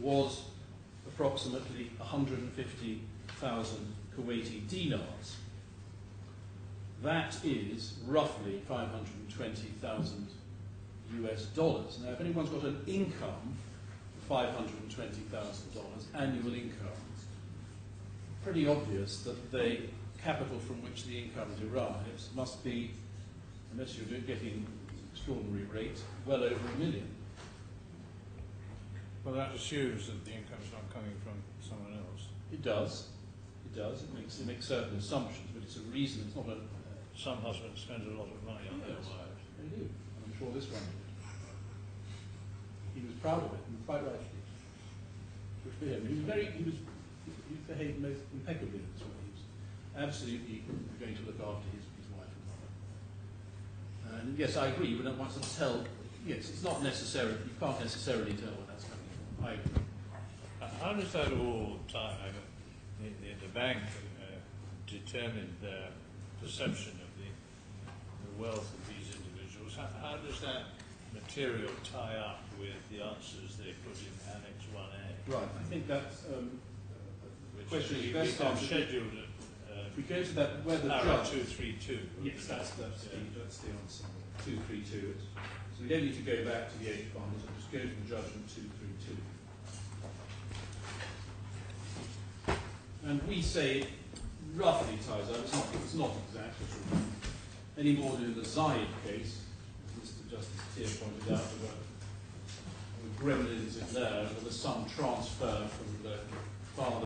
was approximately 150,000 Kuwaiti dinars. That is roughly 520,000 US dollars. Now, if anyone's got an income of $520,000 annual income, pretty obvious that the capital from which the income derives must be, unless you're getting extraordinary rate, well over $1 million. Well, that assumes that the income's not coming from someone else. It does. It does. It makes certain assumptions, but it's a reason. It's not a. Some husbands spend a lot of money on their wives. They do. And I'm sure this one did. He was proud of it, and quite rightly. Good for him. He behaved most impeccably in this way. He was absolutely going to look after his wife and mother. And yes, I agree. We don't want to tell. Yes, it's not necessary. You can't necessarily tell where that's coming from. I agree. How does that all tie? The bank determined their perception of the wealth of these individuals. How does that material tie up with the answers they put in Annex 1A? Right. I think that's Which question is we best can answered. schedule it. If we go to that, where the Para judge. 232. Yes, that's the answer. 232. So we don't need to go back to the H bundles and just go to the judgment 232. And we say it roughly ties up. It's not exact at all. Any more than in the Zaid case, as Mr. Justice Tier pointed out, there were gremlins in there, and there was some transfer from the father